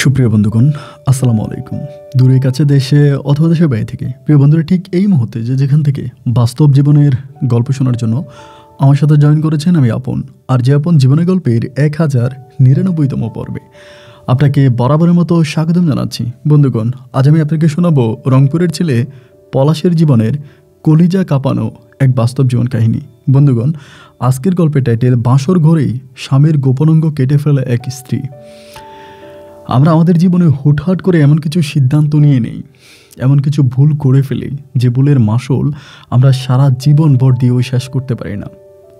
সুপ্রিয় বন্ধুগণ, আসসালামু আলাইকুম। দূরে কাছে দেশে অথবা দেশের বাইরে থেকে প্রিয় বন্ধুরা ঠিক এই মুহূর্তে যেখান থেকে বাস্তব জীবনের গল্প শোনার জন্য আমার সাথে জয়েন করেছেন আমি আপন। আর যে আপন জীবনের গল্পের 1099তম পর্বে আপনাকে বরাবরের মতো স্বাগতম জানাচ্ছি। বন্ধুগণ, আজ আমি আপনাকে শোনাবো রংপুরের ছেলে পলাশের জীবনের কলিজা কাঁপানো এক বাস্তব জীবন কাহিনী। বন্ধুগণ, আজকের গল্পের টাইটেল বাঁশর ঘরেই স্বামীর গোপনাঙ্গ কেটে ফেলা এক স্ত্রী। আমরা আমাদের জীবনে হুটহাট করে এমন কিছু সিদ্ধান্ত নিয়ে নেই, এমন কিছু ভুল করে ফেলি যে ভুলের মাসুল আমরা সারা জীবন ভর দিয়েও শেষ করতে পারি না।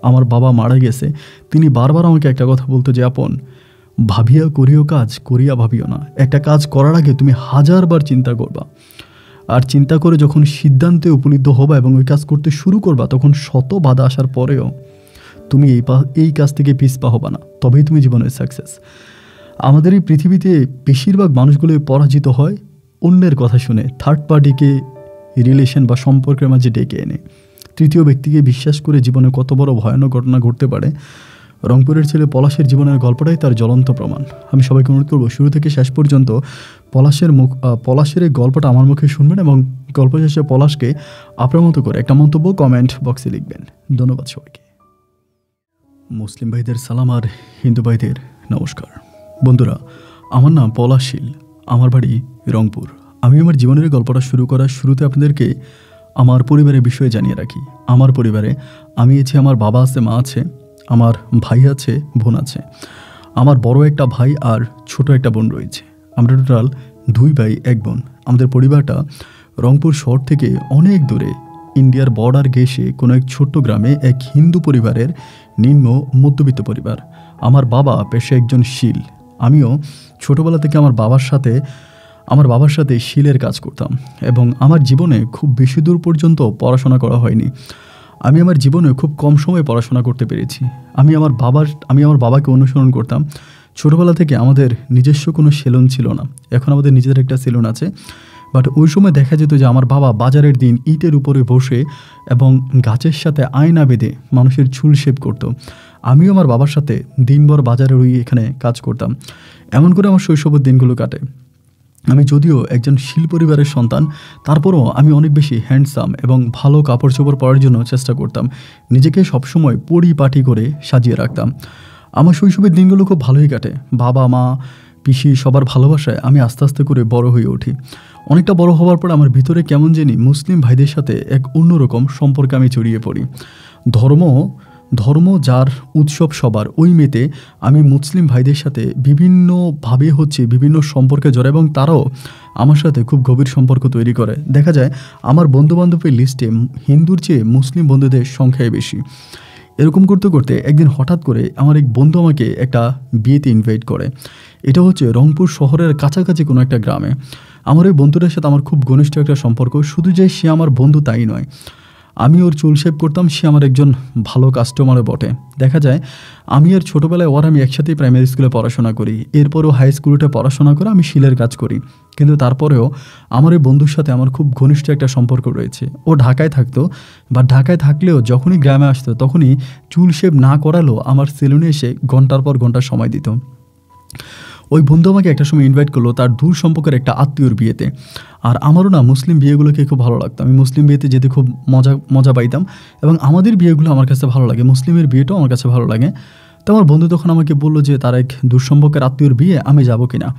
আমার বাবা মারা গেছে, তিনি বারবার আমাকে একটা কথা বলতো যে আপন, ভাবিয়া করিও কাজ, করিয়া ভাবিও না। একটা কাজ করার আগে তুমি 1000বার চিন্তা করবা, আর চিন্তা করে যখন সিদ্ধান্তে উপনীত হবা এবং ওই কাজ করতে শুরু করবা, তখন শত বাধা আসার পরেও তুমি এই কাজ থেকে পিছপা হবা না, তবেই তুমি জীবনের সাকসেস। আমাদের এই পৃথিবীতে বেশিরভাগ মানুষগুলো পরাজিত হয় অন্যের কথা শুনে, থার্ড পার্টিকে রিলেশন বা সম্পর্কের মাঝে ডেকে এনে তৃতীয় ব্যক্তিকে বিশ্বাস করে জীবনে কত বড় ভয়ানক ঘটনা ঘটতে পারে। রংপুরের ছেলে পলাশের জীবনের গল্পটাই তার জ্বলন্ত প্রমাণ। আমি সবাইকে অনুরোধ করবো শুরু থেকে শেষ পর্যন্ত পলাশের এই গল্পটা আমার মুখে শুনবেন এবং গল্প শেষে পলাশকে আপনার মতো করে একটা মন্তব্য কমেন্ট বক্সে লিখবেন। ধন্যবাদ সবাইকে। মুসলিম ভাইদের সালাম আর হিন্দু ভাইদের নমস্কার। বন্ধুরা, আমার নাম পলাশ শীল, আমার বাড়ি রংপুর। আমি আমার জীবনের গল্পটা শুরু করার শুরুতে আপনাদেরকে আমার পরিবারের বিষয়ে জানিয়ে রাখি। আমার পরিবারে আমি আছি, আমার বাবা আছে, মা আছে, আমার ভাই আছে, বোন আছে। আমার বড় একটা ভাই আর ছোট একটা বোন রয়েছে। আমরা টোটাল 2 ভাই 1 বোন। আমাদের পরিবারটা রংপুর শহর থেকে অনেক দূরে ইন্ডিয়ার বর্ডার ঘেঁষে কোনো এক ছোট্ট গ্রামে এক হিন্দু পরিবারের নিম্ন মধ্যবিত্ত পরিবার। আমার বাবা পেশায় একজন শিল। আমিও ছোটোবেলা থেকে আমার বাবার সাথে শিলের কাজ করতাম এবং আমার জীবনে খুব বেশি দূর পর্যন্ত পড়াশোনা করা হয়নি। আমি আমার জীবনে খুব কম সময়ে পড়াশোনা করতে পেরেছি। আমি আমার বাবাকে অনুসরণ করতাম। ছোটোবেলা থেকে আমাদের নিজস্ব কোনো সেলুন ছিল না, এখন আমাদের নিজেদের একটা সেলুন আছে। বাট ওই সময় দেখা যেত যে আমার বাবা বাজারের দিন ইটের উপরে বসে এবং গাছের সাথে আয়না বেঁধে মানুষের চুল শেভ করতো। আমিও আমার বাবার সাথে দিনভর বাজারে এখানে কাজ করতাম। এমন করে আমার শৈশবের দিনগুলো কাটে। আমি যদিও একজন শিল পরিবারের সন্তান, তারপরও আমি অনেক বেশি হ্যান্ডসাম এবং ভালো কাপড় চোপড় পরার জন্য চেষ্টা করতাম। নিজেকে সবসময় পরিপাটি করে সাজিয়ে রাখতাম। আমার শৈশবের দিনগুলো খুব ভালোই কাটে। বাবা মা পিসি সবার ভালোবাসায় আমি আস্তে আস্তে করে বড় হয়ে উঠি। অনেকটা বড় হওয়ার পর আমার ভিতরে কেমন জানি মুসলিম ভাইদের সাথে এক অন্যরকম সম্পর্কে আমি জড়িয়ে পড়ি। ধর্ম যার উৎসব সবার, ওই মেতে আমি মুসলিম ভাইদের সাথে বিভিন্ন সম্পর্কে জড়াই এবং তারাও আমার সাথে খুব গভীর সম্পর্ক তৈরি করে। দেখা যায় আমার বন্ধুবান্ধবের লিস্টে হিন্দুর চেয়ে মুসলিম বন্ধুদের সংখ্যাই বেশি। এরকম করতে করতে একদিন হঠাৎ করে আমার এক বন্ধু আমাকে একটা বিয়েতে ইনভাইট করে। এটা হচ্ছে রংপুর শহরের কাছাকাছি কোনো একটা গ্রামে। আমার ওই বন্ধুটার সাথে আমার খুব ঘনিষ্ঠ একটা সম্পর্ক। শুধু যে সে আমার বন্ধু তাই নয়, আমি ওর চুল শেভ করতাম, সে আমার একজন ভালো কাস্টমারও বটে। দেখা যায় আমি আর ছোটোবেলায় আমি একসাথেই প্রাইমারি স্কুলে পড়াশোনা করি, এরপরেও হাই স্কুলটা পড়াশোনা করে আমি শিলের কাজ করি। কিন্তু তারপরেও আমার ওই বন্ধুর সাথে আমার খুব ঘনিষ্ঠ একটা সম্পর্ক রয়েছে। ও ঢাকায় থাকতো, বা ঢাকায় থাকলেও যখনই গ্রামে আসতো তখনই চুল শেভ না করালেও আমার সেলুনে এসে ঘন্টার পর ঘন্টা সময় দিত। ওই বন্ধু আমাকে একটা সময় ইনভাইট করলো তার দূর সম্পর্কের একটা আত্মীয়র বিয়েতে। আর আমারও না মুসলিম বিয়েগুলোকে খুব ভালো লাগতো। আমি মুসলিম বিয়েতে যেতে খুব মজা পাইতাম এবং আমাদের বিয়েগুলো আমার কাছে ভালো লাগে, মুসলিমের বিয়েটাও আমার কাছে ভালো লাগে। তো আমার বন্ধু তখন আমাকে বললো যে তার এক দূর সম্পর্কের আত্মীয়র বিয়ে, আমি যাবো কিনা।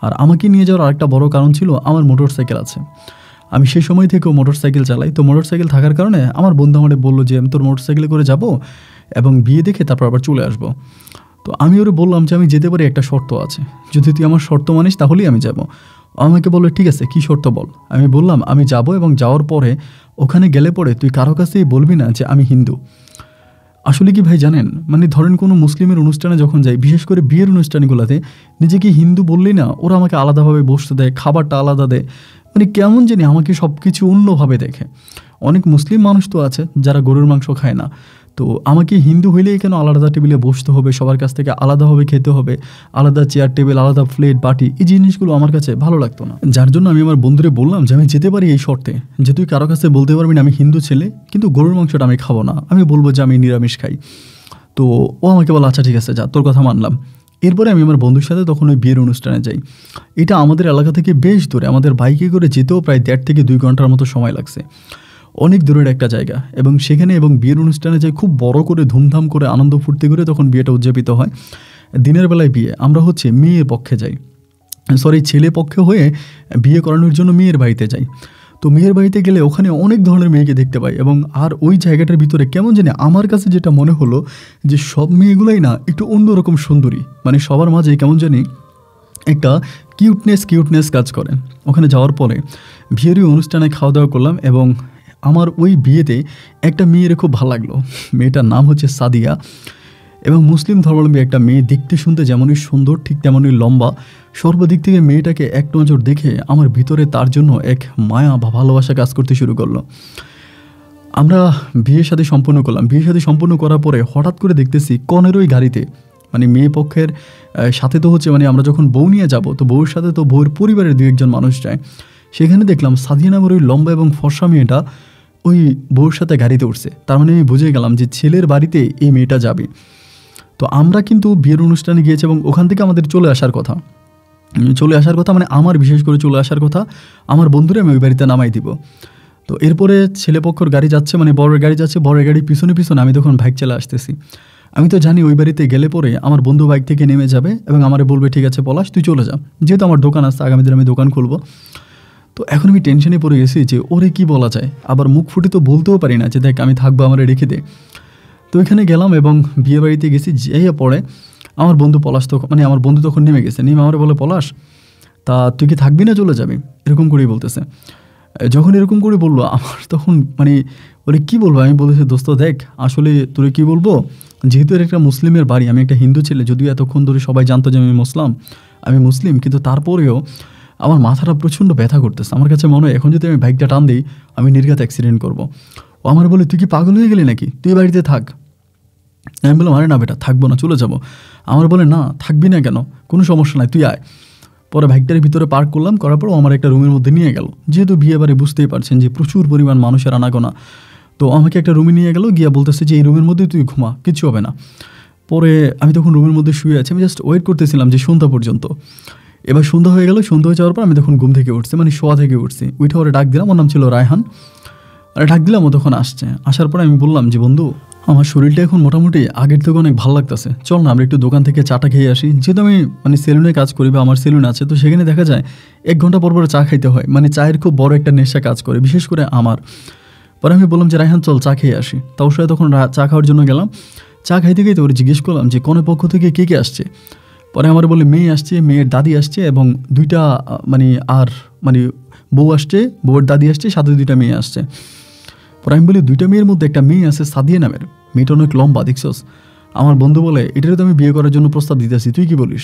আর আমাকে নিয়ে যাওয়ার আরেকটা বড় কারণ ছিল আমার মোটরসাইকেল আছে। আমি সেই সময় থেকেও মোটরসাইকেল চালাই। তো মোটরসাইকেল থাকার কারণে আমার বন্ধু আমাকে বললো যে আমি তোর মোটরসাইকেলে করে যাব এবং বিয়ে দেখে তারপর আবার চলে আসবো। তো আমি ওরে বললাম যে আমি যেতে পারি, একটা শর্ত আছে, যদি তুই আমার শর্ত মানিস তাহলেই আমি যাব। আমাকে বললো ঠিক আছে, কী শর্ত বল। আমি বললাম আমি যাব এবং যাওয়ার পরে ওখানে গেলে পরে তুই কারো কাছেই বলবি না যে আমি হিন্দু। আসলে কি ভাই জানেন, মানে ধরেন কোনো মুসলিমের অনুষ্ঠানে যখন যাই, বিশেষ করে বিয়ের অনুষ্ঠানগুলোতে, নিজেকে হিন্দু বললেই না ওরা আমাকে আলাদাভাবে বসতে দেয়, খাবারটা আলাদা দেয়, মানে কেমন জানি আমাকে সব কিছু অন্যভাবে দেখে। অনেক মুসলিম মানুষ তো আছে যারা গরুর মাংস খায় না, তো আমাকে হিন্দু হইলেই কেন আলাদা টেবিলে বসতে হবে, সবার কাছ থেকে আলাদাভাবে খেতে হবে, আলাদা চেয়ার টেবিল, আলাদা প্লেট বাটি, এই জিনিসগুলো আমার কাছে ভালো লাগতো না। যার জন্য আমি আমার বন্ধুরে বললাম যে আমি যেতে পারি এই শর্তে যে তুই কারো কাছে বলতে পারবি না আমি হিন্দু ছেলে, কিন্তু গরুর মাংসটা আমি খাবো না, আমি বলবো যে আমি নিরামিষ খাই। তো ও আমাকে বলে আচ্ছা ঠিক আছে, যা তোর কথা মানলাম। এরপরে আমি আমার বন্ধুর সাথে তখন ওই বিয়ের অনুষ্ঠানে যাই। এটা আমাদের এলাকা থেকে বেশ দূরে, আমাদের বাইকে করে যেতেও প্রায় 1.5 থেকে 2 ঘন্টার মতো সময় লাগছে। অনেক দূরের একটা জায়গা এবং সেখানে বিয়ের অনুষ্ঠানে যাই খুব বড় করে ধুমধাম করে আনন্দ ফুর্তি করে তখন বিয়েটা উদযাপিত হয়। দিনের বেলায় বিয়ে, আমরা হচ্ছে মেয়ের পক্ষে যাই, ছেলে পক্ষে হয়ে বিয়ে করানোর জন্য মেয়ের বাড়িতে যাই। তো মেয়ের বাড়িতে গেলে ওখানে অনেক ধরনের মেয়েকে দেখতে পাই এবং আর ওই জায়গাটার ভিতরে কেমন জানি আমার কাছে যেটা মনে হলো যে সব মেয়েগুলোই না একটু অন্যরকম সুন্দরী, মানে সবার মাঝে কেমন জানি একটা কিউটনেস কাজ করে। ওখানে যাওয়ার পরে বিয়ের অনুষ্ঠানে খাওয়া দাওয়া করলাম এবং আমার ওই বিয়েতে একটা মেয়ের খুব ভালো লাগলো। মেয়েটার নাম হচ্ছে সাদিয়া এবং মুসলিম ধর্মাবলম্বী একটা মেয়ে, দেখতে শুনতে যেমনই সুন্দর ঠিক তেমনই লম্বা। সর্বদিক থেকে মেয়েটাকে এক নজর দেখে আমার ভিতরে তার জন্য এক মায়া বা ভালোবাসা কাজ করতে শুরু করলো। আমরা বিয়ে শাদী সম্পন্ন করলাম। বিয়ে শাদী সম্পন্ন করার পরে হঠাৎ করে দেখতেছি কনের ওই গাড়িতে, মানে মেয়ে পক্ষের সাথে তো হচ্ছে মানে আমরা যখন বউ নিয়ে যাব তো বউর সাথে তো বউর পরিবারের 2 একজন মানুষ যায়। সেখানে দেখলাম সাদিয়া নামের ওই লম্বা এবং ফর্সা মেয়েটা ওই বউর সাথে গাড়িতে উঠছে। তার মানে আমি বুঝে গেলাম যে ছেলের বাড়িতে এই মেয়েটা যাবে। তো আমরা কিন্তু বিয়ের অনুষ্ঠানে গিয়েছি এবং ওখান থেকে আমাদের চলে আসার কথা, মানে আমার বিশেষ করে চলে আসার কথা, আমার বন্ধুরা আমি ওই বাড়িতে নামাই দিব। তো এরপরে ছেলেপক্ষর গাড়ি যাচ্ছে, মানে বড়ের গাড়ি যাচ্ছে, বড়ের গাড়ি পিছনে আমি তখন বাইক চালা আসতেছি। আমি তো জানি ওই বাড়িতে গেলে পরে আমার বন্ধু বাইক থেকে নেমে যাবে এবং আমারে বলবে ঠিক আছে পলাশ তুই চলে যা, যেহেতু আমার দোকান আছে, আগামী দিনে আমি দোকান খুলবো। তো এখন আমি টেনশনে পড়ে গেছি যে ওরে কি বলা যায়, আবার মুখ ফুটে তো বলতেও পারি না যে দেখ আমি থাকবো, আমার রেখে দে। তো এখানে গেলাম এবং বিয়ে বাড়িতে গেছি। যেয়ে পড়ে আমার বন্ধু পলাশ তখন, মানে আমার বন্ধু তখন নেমে গেছে, নেমে আমার বলে পলাশ তা তুই কি থাকবি না চলে যাবি, এরকম করেই বলতেছে। যখন এরকম করে বললো আমার তখন মানে ওরে কী বলবো, আমি বলেছি দোস্ত দেখ আসলে তোরে কী বলবো, যেহেতু এর একটা মুসলিমের বাড়ি, আমি একটা হিন্দু ছেলে, যদিও এতক্ষণ ধরে সবাই জানতো যে আমি মুসলিম, কিন্তু তারপরেও আমার মাথাটা প্রচণ্ড ব্যথা করতেছে। আমার কাছে মনে হয় এখন যদি আমি বাইকটা টান দিই আমি নির্ঘাত অ্যাক্সিডেন্ট করবো। ও আমার বলে তুই কি পাগল হয়ে গেলি নাকি, তুই বাড়িতে থাক। আমি বললাম আরে না বেটা থাকবো না, চলে যাবো। আমার বলে না থাকবি না কেন, কোনো সমস্যা নাই তুই আয়। পরে বাইকটার ভিতরে পার্ক করলাম, করার পর আমার একটা রুমের মধ্যে নিয়ে গেল। যেহেতু বিয়ে বাড়ি বুঝতেই পারছেন যে প্রচুর পরিমাণ মানুষের আনাগোনা, তো আমাকে একটা রুমে নিয়ে গেল, গিয়া বলতেছে যে এই রুমের মধ্যে তুই ঘুমা, কিছু হবে না। পরে আমি তখন রুমের মধ্যে শুয়ে আছি, আমি জাস্ট ওয়েট করতেছিলাম যে সন্ধ্যা পর্যন্ত। এবার সন্ধ্যা হয়ে গেল, সন্ধ্যা হয়ে যাওয়ার পর আমি তখন ঘুম থেকে উঠছি, মানে শোয়া থেকে উঠছি, উঠে ওরে ডাক দিলাম, ওর নাম ছিল রায়হান। আর ডাক দিলাম, ও তখন আসছে। আসার পরে আমি বললাম যে বন্ধু আমার শরীরটা এখন মোটামুটি আগের থেকে অনেক ভালো লাগতেছে, চল না আমরা একটু দোকান থেকে চাটা খেয়ে আসি। যেহেতু আমি মানে সেলুনে কাজ করি বা আমার সেলুন আছে, তো সেখানে দেখা যায় 1 ঘন্টা পর পর চা খাইতে হয়, মানে চায়ের খুব বড় একটা নেশা কাজ করে, বিশেষ করে আমার। পরে আমি বললাম যে রায়হান চল চা খেয়ে আসি। তাও সাথে তখন চা খাওয়ার জন্য গেলাম। চা খাইতে খাইতে ওরা জিজ্ঞেস করলাম যে কোন পক্ষ থেকে কে কে আসছে। পরে আমার বলে মেয়ে আসছে, মেয়ের দাদি আসছে এবং 2টা মানে বউ আসছে, বউয়ের দাদি আসছে, সাথে 2টা মেয়ে আসছে। পরে আমি বলি 2টা মেয়ের মধ্যে একটা মেয়ে আছে সাদিয়া নামের, মেয়েটা অনেক লম্বা দেখছস। আমার বন্ধু বলে এটারে তো আমি বিয়ে করার জন্য প্রস্তাব দিতেছি, তুই কি বলিস?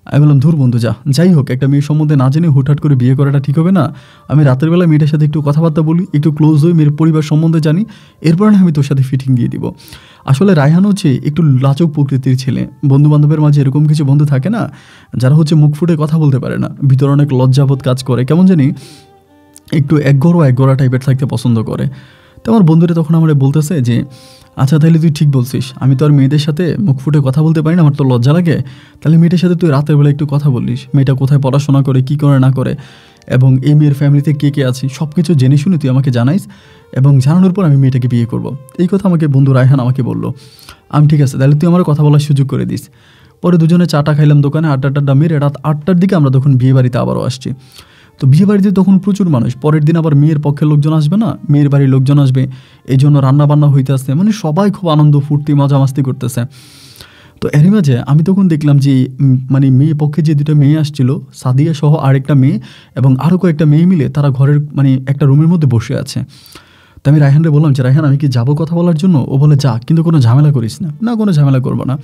আমি বললাম ধুর বন্ধু যাই হোক, একটা মেয়ের সম্বন্ধে না জেনে হুটহাট করে বিয়ে করাটা ঠিক হবে না। আমি রাতের বেলা মেয়েটার সাথে একটু কথাবার্তা বলি, একটু ক্লোজ হই, মেয়ের পরিবার সম্বন্ধে জানি, এরপর না আমি তোর সাথে ফিটিং দিয়ে দিব। আসলে রায়হান হচ্ছে একটু লাজুক প্রকৃতির ছেলে। বন্ধু বান্ধবের মাঝে এরকম কিছু বন্ধু থাকে না যারা হচ্ছে মুখ ফুটে কথা বলতে পারে না, ভিতরে অনেক লজ্জাবোধ কাজ করে, কেমন জানি একটু একগোড়া টাইপের থাকতে পছন্দ করে। তো আমার বন্ধুরা তখন আমার বলতেছে যে আচ্ছা তাহলে তুই ঠিক বলছিস, আমি তো আর মেয়েদের সাথে মুখ ফুটে কথা বলতে পারি না, আমার তো লজ্জা লাগে, তাহলে মেয়েটার সাথে তুই রাতের বেলা একটু কথা বলিস, মেয়েটা কোথায় পড়াশোনা করে, কী করে না করে, এবং এই মেয়ের ফ্যামিলিতে কে কে আছে সব কিছু জেনে শুনে তুই আমাকে জানাইস, এবং জানানোর পর আমি মেয়েটাকে বিয়ে করব। এই কথা আমাকে বন্ধু রায়হান আমাকে বললো। আমি ঠিক আছে তাহলে তুই আমার কথা বলার সুযোগ করে দিস। পরে দুজনে চাটা খাইলাম দোকানে, আড্ডা মেরে রাত 8টার দিকে আমরা তখন বিয়ে বাড়িতে আবারও আসছি। তো বিয়ে বাড়িতে তখন প্রচুর মানুষ, পরের দিন আবার মেয়ের পক্ষের লোকজন আসবে না, মেয়ের বাড়ির লোকজন আসবে, এই জন্য রান্নাবান্না হইতে আসছে, মানে সবাই খুব আনন্দ ফুর্তি মজা মাস্তি করতেছে। তো এরই মাঝে আমি তখন দেখলাম যে মানে মেয়ে পক্ষে যে 2টা মেয়ে আসছিল, সাদিয়া সহ আরেকটা মেয়ে এবং আরও কয়েকটা মেয়ে মিলে তারা ঘরের মানে একটা রুমের মধ্যে বসে আছে। তো আমি রায়হানরে বললাম যে রায়হান আমি কি যাবো কথা বলার জন্য? ও বলে যা, কিন্তু কোনো ঝামেলা করিস না। না কোনো ঝামেলা করবো না।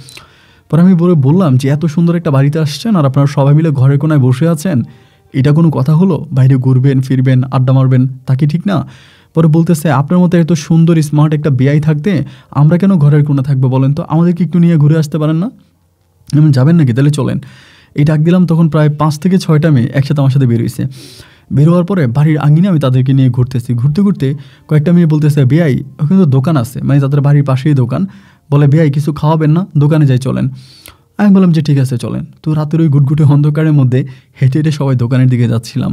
পরে আমি বললাম যে এত সুন্দর একটা বাড়িতে আসছেন আর আপনারা সবাই মিলে ঘরের কোনায় বসে আছেন, এটা কোনো কথা হলো? বাইরে ঘুরবেন ফিরবেন আড্ডা মারবেন, তা কি ঠিক না? পরে বলতেছে আপনার মতো এত সুন্দর স্মার্ট একটা বিয়াই থাকতে আমরা কেন ঘরের কোণে থাকবো বলেন তো, আমাদেরকে একটু নিয়ে ঘুরে আসতে পারেন না? এমন যাবেন নাকি? তাহলে চলেন। এই ডাক দিলাম, তখন প্রায় 5 থেকে 6টা মেয়ে একসাথে আমার সাথে বেরোইছে। বেরোয়ার পরে বাড়ির আঙিনে আমি তাদেরকে নিয়ে ঘুরতেছি, ঘুরতে কয়েকটা মেয়ে বলতেছে বেয়াই ওখানে তো দোকান আছে, মানে তাদের বাড়ির পাশেই দোকান, বলে বেয়াই কিছু খাওয়াবেন না, দোকানে যাই চলেন। আমি বললাম যে ঠিক আছে চলেন। তো রাতের ওই গুটগুটে অন্ধকারের মধ্যে হেঁটে হেঁটে সবাই দোকানের দিকে যাচ্ছিলাম।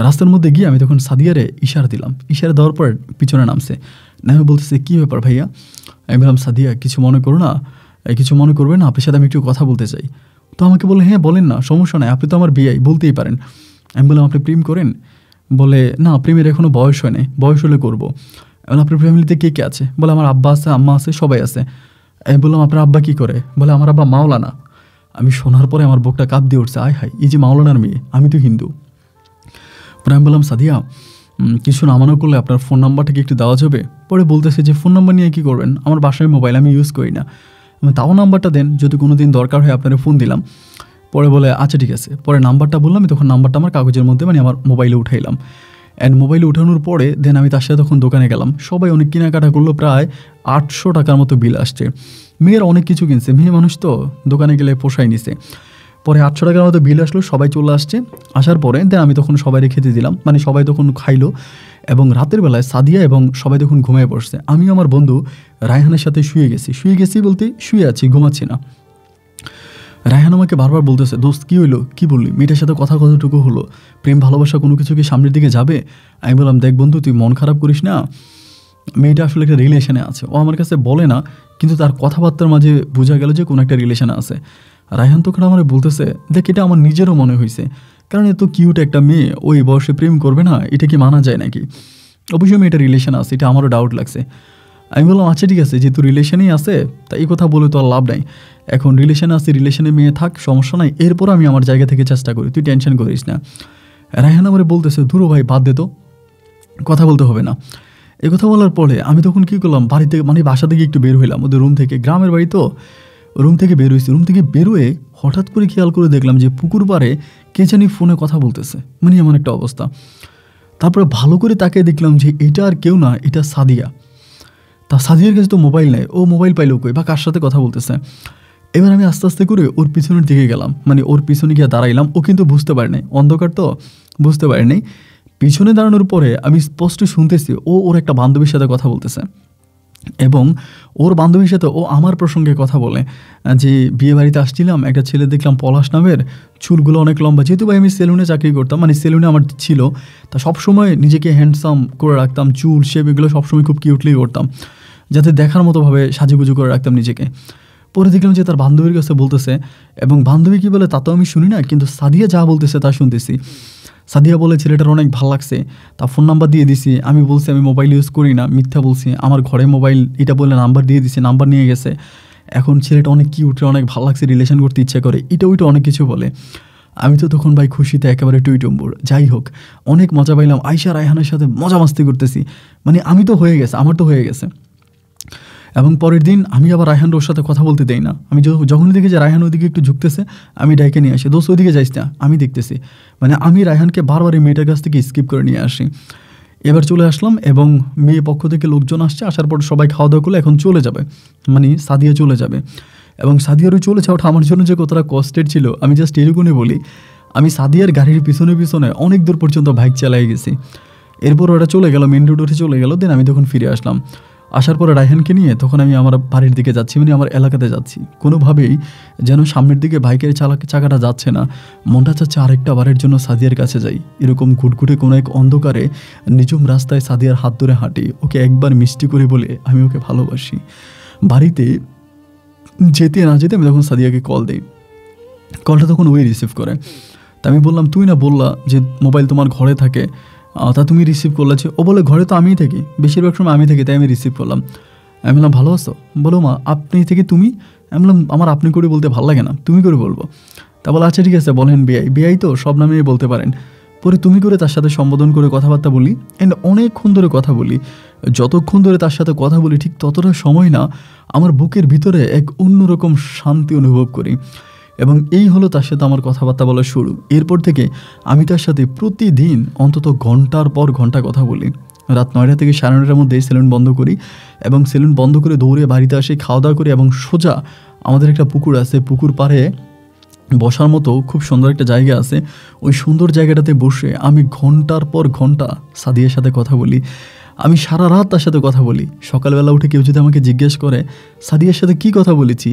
রাস্তার মধ্যে গিয়ে আমি তখন সাদিয়ারে ইশারা দিলাম, ইশারা দেওয়ার পর পিছনে নামছে, নামে বলতেছে কী ব্যাপার ভাইয়া? আমি বললাম সাদিয়া কিছু মনে করো না, কিছু মনে করবে না, আপনার সাথে আমি একটু কথা বলতে চাই। তো আমাকে বলে হ্যাঁ বলেন না, সমস্যা নাই, আপনি তো আমার বিয়াই, বলতেই পারেন। আমি বললাম আপনি প্রেম করেন? বলে না, প্রেমের এখনও বয়স হয় নাই, বয়স হলে করবো। এখন আপনার ফ্যামিলিতে কে কে আছে? বলে আমার আব্বা আছে, আম্মা আছে, সবাই আছে। আমি বললাম আপনার আব্বা কী করে? বলে আমার আব্বা মাওলানা। আমি শোনার পরে আমার বুকটা কাঁপ দিয়ে উঠছে, আয় হাই, এই যে মাওলানার মেয়ে, আমি তো হিন্দু। পরে আমি বললাম সাদিয়া কিছু না মানা করলে আপনার ফোন নাম্বারটা কি একটু দেওয়া যাবে? পরে বলতেছে যে ফোন নাম্বার নিয়ে কী করবেন, আমার বাসায় মোবাইল আমি ইউজ করি না, তাও নাম্বারটা দেন, যদি কোনো দিন দরকার হয় আপনারা ফোন দিলাম। পরে বলে আচ্ছা ঠিক আছে। পরে নাম্বারটা বললাম, তখন নাম্বারটা আমার কাগজের মধ্যে আমার মোবাইলে উঠাইলাম। অ্যান্ড মোবাইলে উঠানোর পরে দেন আমি তার সাথে তখন দোকানে গেলাম। সবাই অনেক কেনাকাটা করলো, প্রায় 800 টাকার মতো বিল আসছে। মেয়ের অনেক কিছু কিনছে, মেয়ে মানুষ তো দোকানে গেলে পোষাই নিছে। পরে 800 টাকার মতো বিল আসলো, সবাই চলে আসছে। আসার পরে দেন আমি তখন সবাই খেতে দিলাম, সবাই তখন খাইলো। এবং রাতের বেলায় সাদিয়া এবং সবাই তখন ঘুমিয়ে পড়ছে। আমি আমার বন্ধু রায়হানের সাথে শুয়ে গেছি বলতে শুয়ে আছি, ঘুমাচ্ছি না। রায়হান আমাকে বারবার বলতেছে দোস্ত কী হইলো, কী বললি, মেয়েটার সাথে কথা কতটুকু হলো, প্রেম ভালোবাসা কোনো কিছু কি সামনের দিকে যাবে? আমি বললাম দেখ বন্ধু তুই মন খারাপ করিস না, মেয়েটা আসলে একটা রিলেশনে আছে। ও আমার কাছে বলে না, কিন্তু তার কথাবার্তার মাঝে বোঝা গেল যে কোনো একটা রিলেশনে আছে। রায়হান তখন আমার বলতেছে দেখ এটা আমার নিজেরও মনে হয়েছে, কারণ এত কিউট একটা মেয়ে ওই বয়সে প্রেম করবে না, এটা কি মানা যায় নাকি? অবশ্যই মেয়েটা রিলেশন আছে, এটা আমারও ডাউট লাগছে। আমি বললাম আচ্ছা ঠিক আছে, যেহেতু রিলেশনেই আছে তা এই কথা বলে তো আর লাভ নাই, এখন রিলেশনে আছে, রিলেশনে মেয়ে থাক, সমস্যা নাই, এরপর আমি আমার জায়গা থেকে চেষ্টা করি, তুই টেনশন করিস না। রায়হান আমার বলতেছে ধুরো ভাই বাদ দে তো, কথা বলতে হবে না। এই কথা বলার পরে আমি তখন কী করলাম, বাড়ি থেকে বাসা থেকে একটু বের হইলাম, ওদের রুম থেকে, গ্রামের বাড়ি তো, রুম থেকে বের হয়েছি। রুম থেকে বেরোয়ে হঠাৎ করে খেয়াল করে দেখলাম যে পুকুর পাড়ে কে জানি ফোনে কথা বলতেছে, এমন একটা অবস্থা। তারপরে ভালো করে তাকে দেখলাম যে এটা আর কেউ না, এটা সাদিয়া। তা সাদিয়ার কাছে তো মোবাইল নেই, ও মোবাইল পাইলেও কই বা কার সাথে কথা বলতেছে। এবার আমি আস্তে আস্তে করে ওর পিছনের দিকে গেলাম, ওর পিছনে গিয়ে দাঁড়াইলাম। ও কিন্তু বুঝতে পারে নাই, অন্ধকার তো বুঝতে পারে নাই। পিছনে দাঁড়ানোর পরে আমি স্পষ্ট শুনতেছি ওর একটা বান্ধবীর সাথে কথা বলতেছে, এবং ওর বান্ধবীর সাথে ও আমার প্রসঙ্গে কথা বলে যে বিয়ে বাড়িতে আসছিলাম, একটা ছেলে দেখলাম পলাশ নামের, চুলগুলো অনেক লম্বা। যেহেতু ভাই আমি সেলুনে চাকরি করতাম, সেলুনে আমার ছিল, তা সবসময় নিজেকে হ্যান্ডসাম করে রাখতাম, চুল শেভ এগুলো সবসময় খুব কিউটলি করতাম, যাতে দেখার মতোভাবে সাজুগুজু করে রাখতাম নিজেকে। পরে দেখলাম যে তার বান্ধবীর কাছে বলতেছে, এবং বান্ধবী কী বলে তা তো আমি শুনি না, কিন্তু সাদিয়া যা বলতেছে তা শুনতেছি। সাদিয়া বলে ছেলেটার অনেক ভালো লাগছে, তা ফোন নাম্বার দিয়ে দিছি। আমি বলছি আমি মোবাইল ইউজ করি না, মিথ্যা বলছি, আমার ঘরে মোবাইল, এটা বলে নাম্বার দিয়ে দিছি, নাম্বার নিয়ে গেছে। এখন ছেলেটা অনেক কিউট, অনেক ভালো লাগছে, রিলেশন করতে ইচ্ছে করে, এটা ওইটা অনেক কিছু বলে। আমি তো তখন ভাই খুশিতে একেবারে টুইটম্বুর। যাই হোক, অনেক মজা পাইলাম, আয়শা রায়হানের সাথে মজা মাস্তি করতেছি, আমি তো হয়ে গেছে, আমার তো হয়ে গেছে। এবং পরের দিন আমি আবার রায়হান ওর সাথে কথা বলতে দেই না। আমি যখনই দেখি যে রায়হান ওইদিকে একটু ঝুঁকতেছে, আমি ডাইকে নিয়ে আসি, দোস্ত ওইদিকে যাইস না, আমি দেখতেছি। আমি রায়হানকে বারবার এই মেয়েটার কাছ থেকে স্কিপ করে নিয়ে আসি। এবার চলে আসলাম, এবং মেয়ে পক্ষ থেকে লোকজন আসছে, আসার পর সবাই খাওয়া দাওয়া করলে এখন চলে যাবে, সাদিয়া চলে যাবে। এবং সাদিয়ারও চলে যাওয়াটা আমার জন্য যে কতটা কষ্টের ছিল আমি জাস্ট এরকমই বলি। আমি সাদিয়ার গাড়ির পিছনে পিছনে অনেক দূর পর্যন্ত বাইক চালাই গেছি। এরপর ওরা চলে গেল, মেন রোড উঠে চলে গেল। দেন আমি তখন ফিরে আসলাম। আসার পরে রায়হানকে নিয়ে তখন আমি আমার বাড়ির দিকে যাচ্ছি, আমার এলাকাতে যাচ্ছি। কোনোভাবেই যেন সামনের দিকে বাইকের চাকাটা যাচ্ছে না, মনটা চাচ্ছে আরেকটা বারের জন্য সাদিয়ার কাছে যাই। এরকম ঘুটঘুটে কোনো এক অন্ধকারে নিঝুম রাস্তায় সাদিয়ার হাত ধরে হাঁটি, ওকে একবার মিষ্টি করে বলে আমি ওকে ভালোবাসি। বাড়িতে যেতে না যেতে আমি তখন সাদিয়াকে কল দিই। কলটা তখন ওই রিসিভ করে। তা আমি বললাম তুই না বললা যে মোবাইল তোমার ঘরে থাকে, তা তুমি রিসিভ করলে? ও বলে ঘরে তো আমিই থাকি, বেশিরভাগ সময় আমি থাকি, তাই আমি রিসিভ করলাম। আমি বললাম ভালো আছো? বলো মা আপনি থেকে তুমি। আমি বললাম আমার আপনি করে বলতে ভালো লাগে না, তুমি করে বলবো। তা বলে আচ্ছা ঠিক আছে বলেন, বিআই তো সব নামেই বলতে পারেন। পরে তুমি করে তার সাথে সম্বোধন করে কথাবার্তা বলি, অ্যান্ড অনেকক্ষণ ধরে কথা বলি। যতক্ষণ ধরে তার সাথে কথা বলি ঠিক ততটা সময় না আমার বুকের ভিতরে এক অন্যরকম শান্তি অনুভব করি। এবং এই হলো তার সাথে আমার কথাবার্তা বলা শুরু। এরপর থেকে আমি তার সাথে প্রতিদিন অন্তত ঘন্টার পর ঘন্টা কথা বলি। রাত 9টা থেকে 9:30টার মধ্যে সেলুন বন্ধ করি, এবং সেলুন বন্ধ করে দৌড়ে বাড়িতে আসি, খাওয়া দাওয়া করি, এবং সোজা আমাদের একটা পুকুর আছে, পুকুর পাড়ে বসার মতো খুব সুন্দর একটা জায়গা আছে। ওই সুন্দর জায়গাটাতে বসে আমি ঘন্টার পর ঘন্টা সাদিয়ার সাথে কথা বলি। আমি সারা রাত তার সাথে কথা বলি। সকালবেলা উঠে কেউ যদি আমাকে জিজ্ঞেস করে সাদিয়ার সাথে কী কথা বলেছি,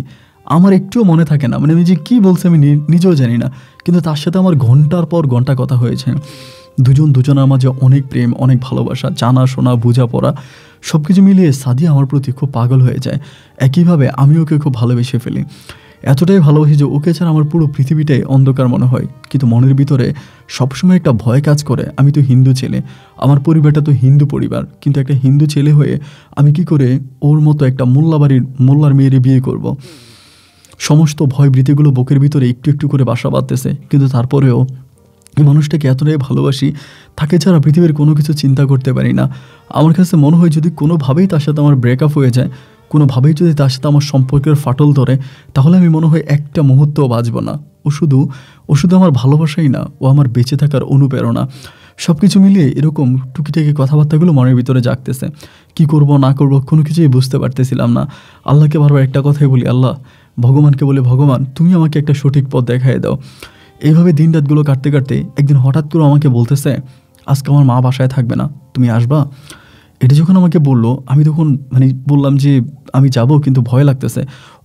আমার একটুও মনে থাকে না, মানে আমি যে কী বলছে আমি নিজেও জানি না, কিন্তু তার সাথে আমার ঘন্টার পর ঘন্টা কথা হয়েছে। দুজনের মাঝে অনেক প্রেম, অনেক ভালোবাসা, জানাশোনা, বোঝাপড়া সব কিছু মিলিয়ে সাদিয়া আমার প্রতি খুব পাগল হয়ে যায়। একইভাবে আমি ওকে খুব ভালোবেসে ফেলি, এতটাই ভালোবাসি যে ওকে ছাড়া আমার পুরো পৃথিবীটাই অন্ধকার মনে হয়। কিন্তু মনের ভিতরে সবসময় একটা ভয় কাজ করে, আমি তো হিন্দু ছেলে, আমার পরিবারটা তো হিন্দু পরিবার, কিন্তু একটা হিন্দু ছেলে হয়ে আমি কি করে ওর মতো একটা মোল্লার মেয়েরে বিয়ে করব। সমস্ত ভয় ভীতিগুলো বুকের ভিতরে একটু একটু করে বাসা বাঁধতেছে। কিন্তু তারপরেও এই মানুষটাকে এতটাই ভালোবাসি, তাকে ছাড়া পৃথিবীর কোনো কিছু চিন্তা করতে পারি না। আমার কাছে মনে হয় যদি কোনোভাবেই তার সাথে আমার ব্রেকআপ হয়ে যায়, কোনোভাবেই যদি তার সাথে আমার সম্পর্কের ফাটল ধরে, তাহলে আমি মনে হয় একটা মুহূর্তও বাঁচব না। ও শুধু আমার ভালোবাসাই না, ও আমার বেঁচে থাকার অনুপ্রেরণা। সব কিছু মিলিয়ে এরকম টুকিটাকি কথাবার্তাগুলো মনের ভিতরে জাগতেছে। কি করব না করব কোনো কিছুই বুঝতে পারতেছিলাম না। আল্লাহকে বারবার একটা কথাই বলি, আল্লাহ, ভগবানকে বলে, ভগবান তুমি আমাকে একটা সঠিক পথ দেখায় দাও। এইভাবে দিন রাতগুলো কাটতে কাটতে একদিন হঠাৎ করে আমাকে বলতেছে, আজকে আমার মা বাসায় থাকবে না, তুমি আসবা। এটা যখন আমাকে বললো, আমি তখন বললাম যে আমি যাব, কিন্তু ভয় লাগতেছে।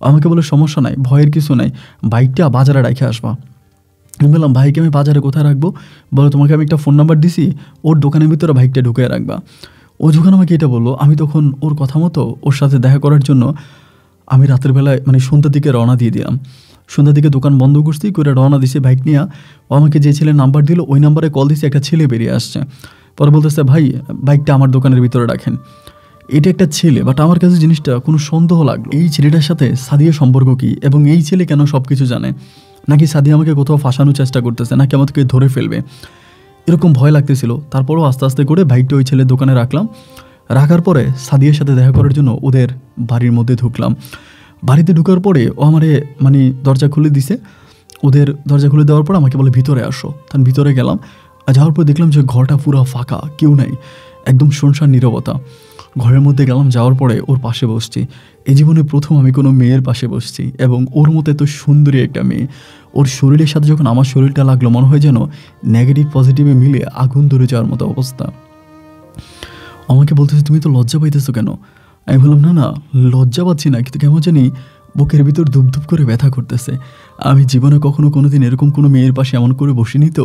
আমাকে বলে সমস্যা নাই, ভয়ের কিছু নাই, বাইকটা বাজারে রেখে আসবা। আমি বললাম ভাইকে আমি বাজারে কোথায় রাখবো বলো, তোমাকে আমি একটা ফোন নাম্বার দিছি, ওর দোকানের ভিতরে বাইকটা ঢুকিয়ে রাখবা। ও যখন আমাকে এটা বললো, আমি তখন ওর কথা মতো ওর সাথে দেখা করার জন্য আমি রাতের বেলায় সন্ধ্যার দিকে রওনা দিয়ে দিলাম। সন্ধ্যার দিকে দোকান বন্ধ করছি করে রওনা দিছে বাইক নিয়ে। ও আমাকে যে ছেলের নাম্বার দিল ওই নাম্বারে কল দিছে, একটা ছেলে বেরিয়ে আসছে। পরে বলতেছে, ভাই বাইকটা আমার দোকানের ভিতরে রাখেন। এটা একটা ছেলে, বাট আমার কাছে জিনিসটা কোনো সন্দেহ লাগলো। এই ছেলেটার সাথে সাদিয়া সম্পর্ক কী, এবং এই ছেলে কেন সব কিছু জানে, নাকি সাদিয়া আমাকে কোথাও ফাঁসানোর চেষ্টা করতেছে, নাকি আমাকে ধরে ফেলবে, এরকম ভয় লাগতেছিল। তারপরও আস্তে আস্তে করে বাইকটা ওই ছেলের দোকানে রাখলাম। রাখার পরে সাদিয়ার সাথে দেখা করার জন্য ওদের বাড়ির মধ্যে ঢুকলাম। বাড়িতে ঢুকার পরে ও আমারে দরজা খুলে দিছে। ওদের দরজা খুলে দেওয়ার পর আমাকে বলে ভিতরে আসো। তখন ভিতরে গেলাম। যাওয়ার পর দেখলাম যে ঘরটা পুরো ফাঁকা, কেউ নাই, একদম শুনশান নীরবতা। ঘরের মধ্যে গেলাম, যাওয়ার পরে ওর পাশে বসছি। এই জীবনে প্রথম আমি কোনো মেয়ের পাশে বসছি, এবং ওর মতো এত সুন্দরী একটা মেয়ে। ওর শরীরের সাথে যখন আমার শরীরটা লাগলো, মনে হয় যেন নেগেটিভ পজিটিভে মিলে আগুন ধরে যাওয়ার মতো অবস্থা। আমাকে বলতেছে, তুমি তো লজ্জা পাইতেছো কেন? আমি বললাম, না লজ্জা পাচ্ছি না, কিন্তু কেমন জানি বুকের ভিতর ধুপধুপ করে ব্যথা করতেছে। আমি জীবনে কোনোদিন এরকম কোনো মেয়ের পাশে এমন করে বসিনি, তো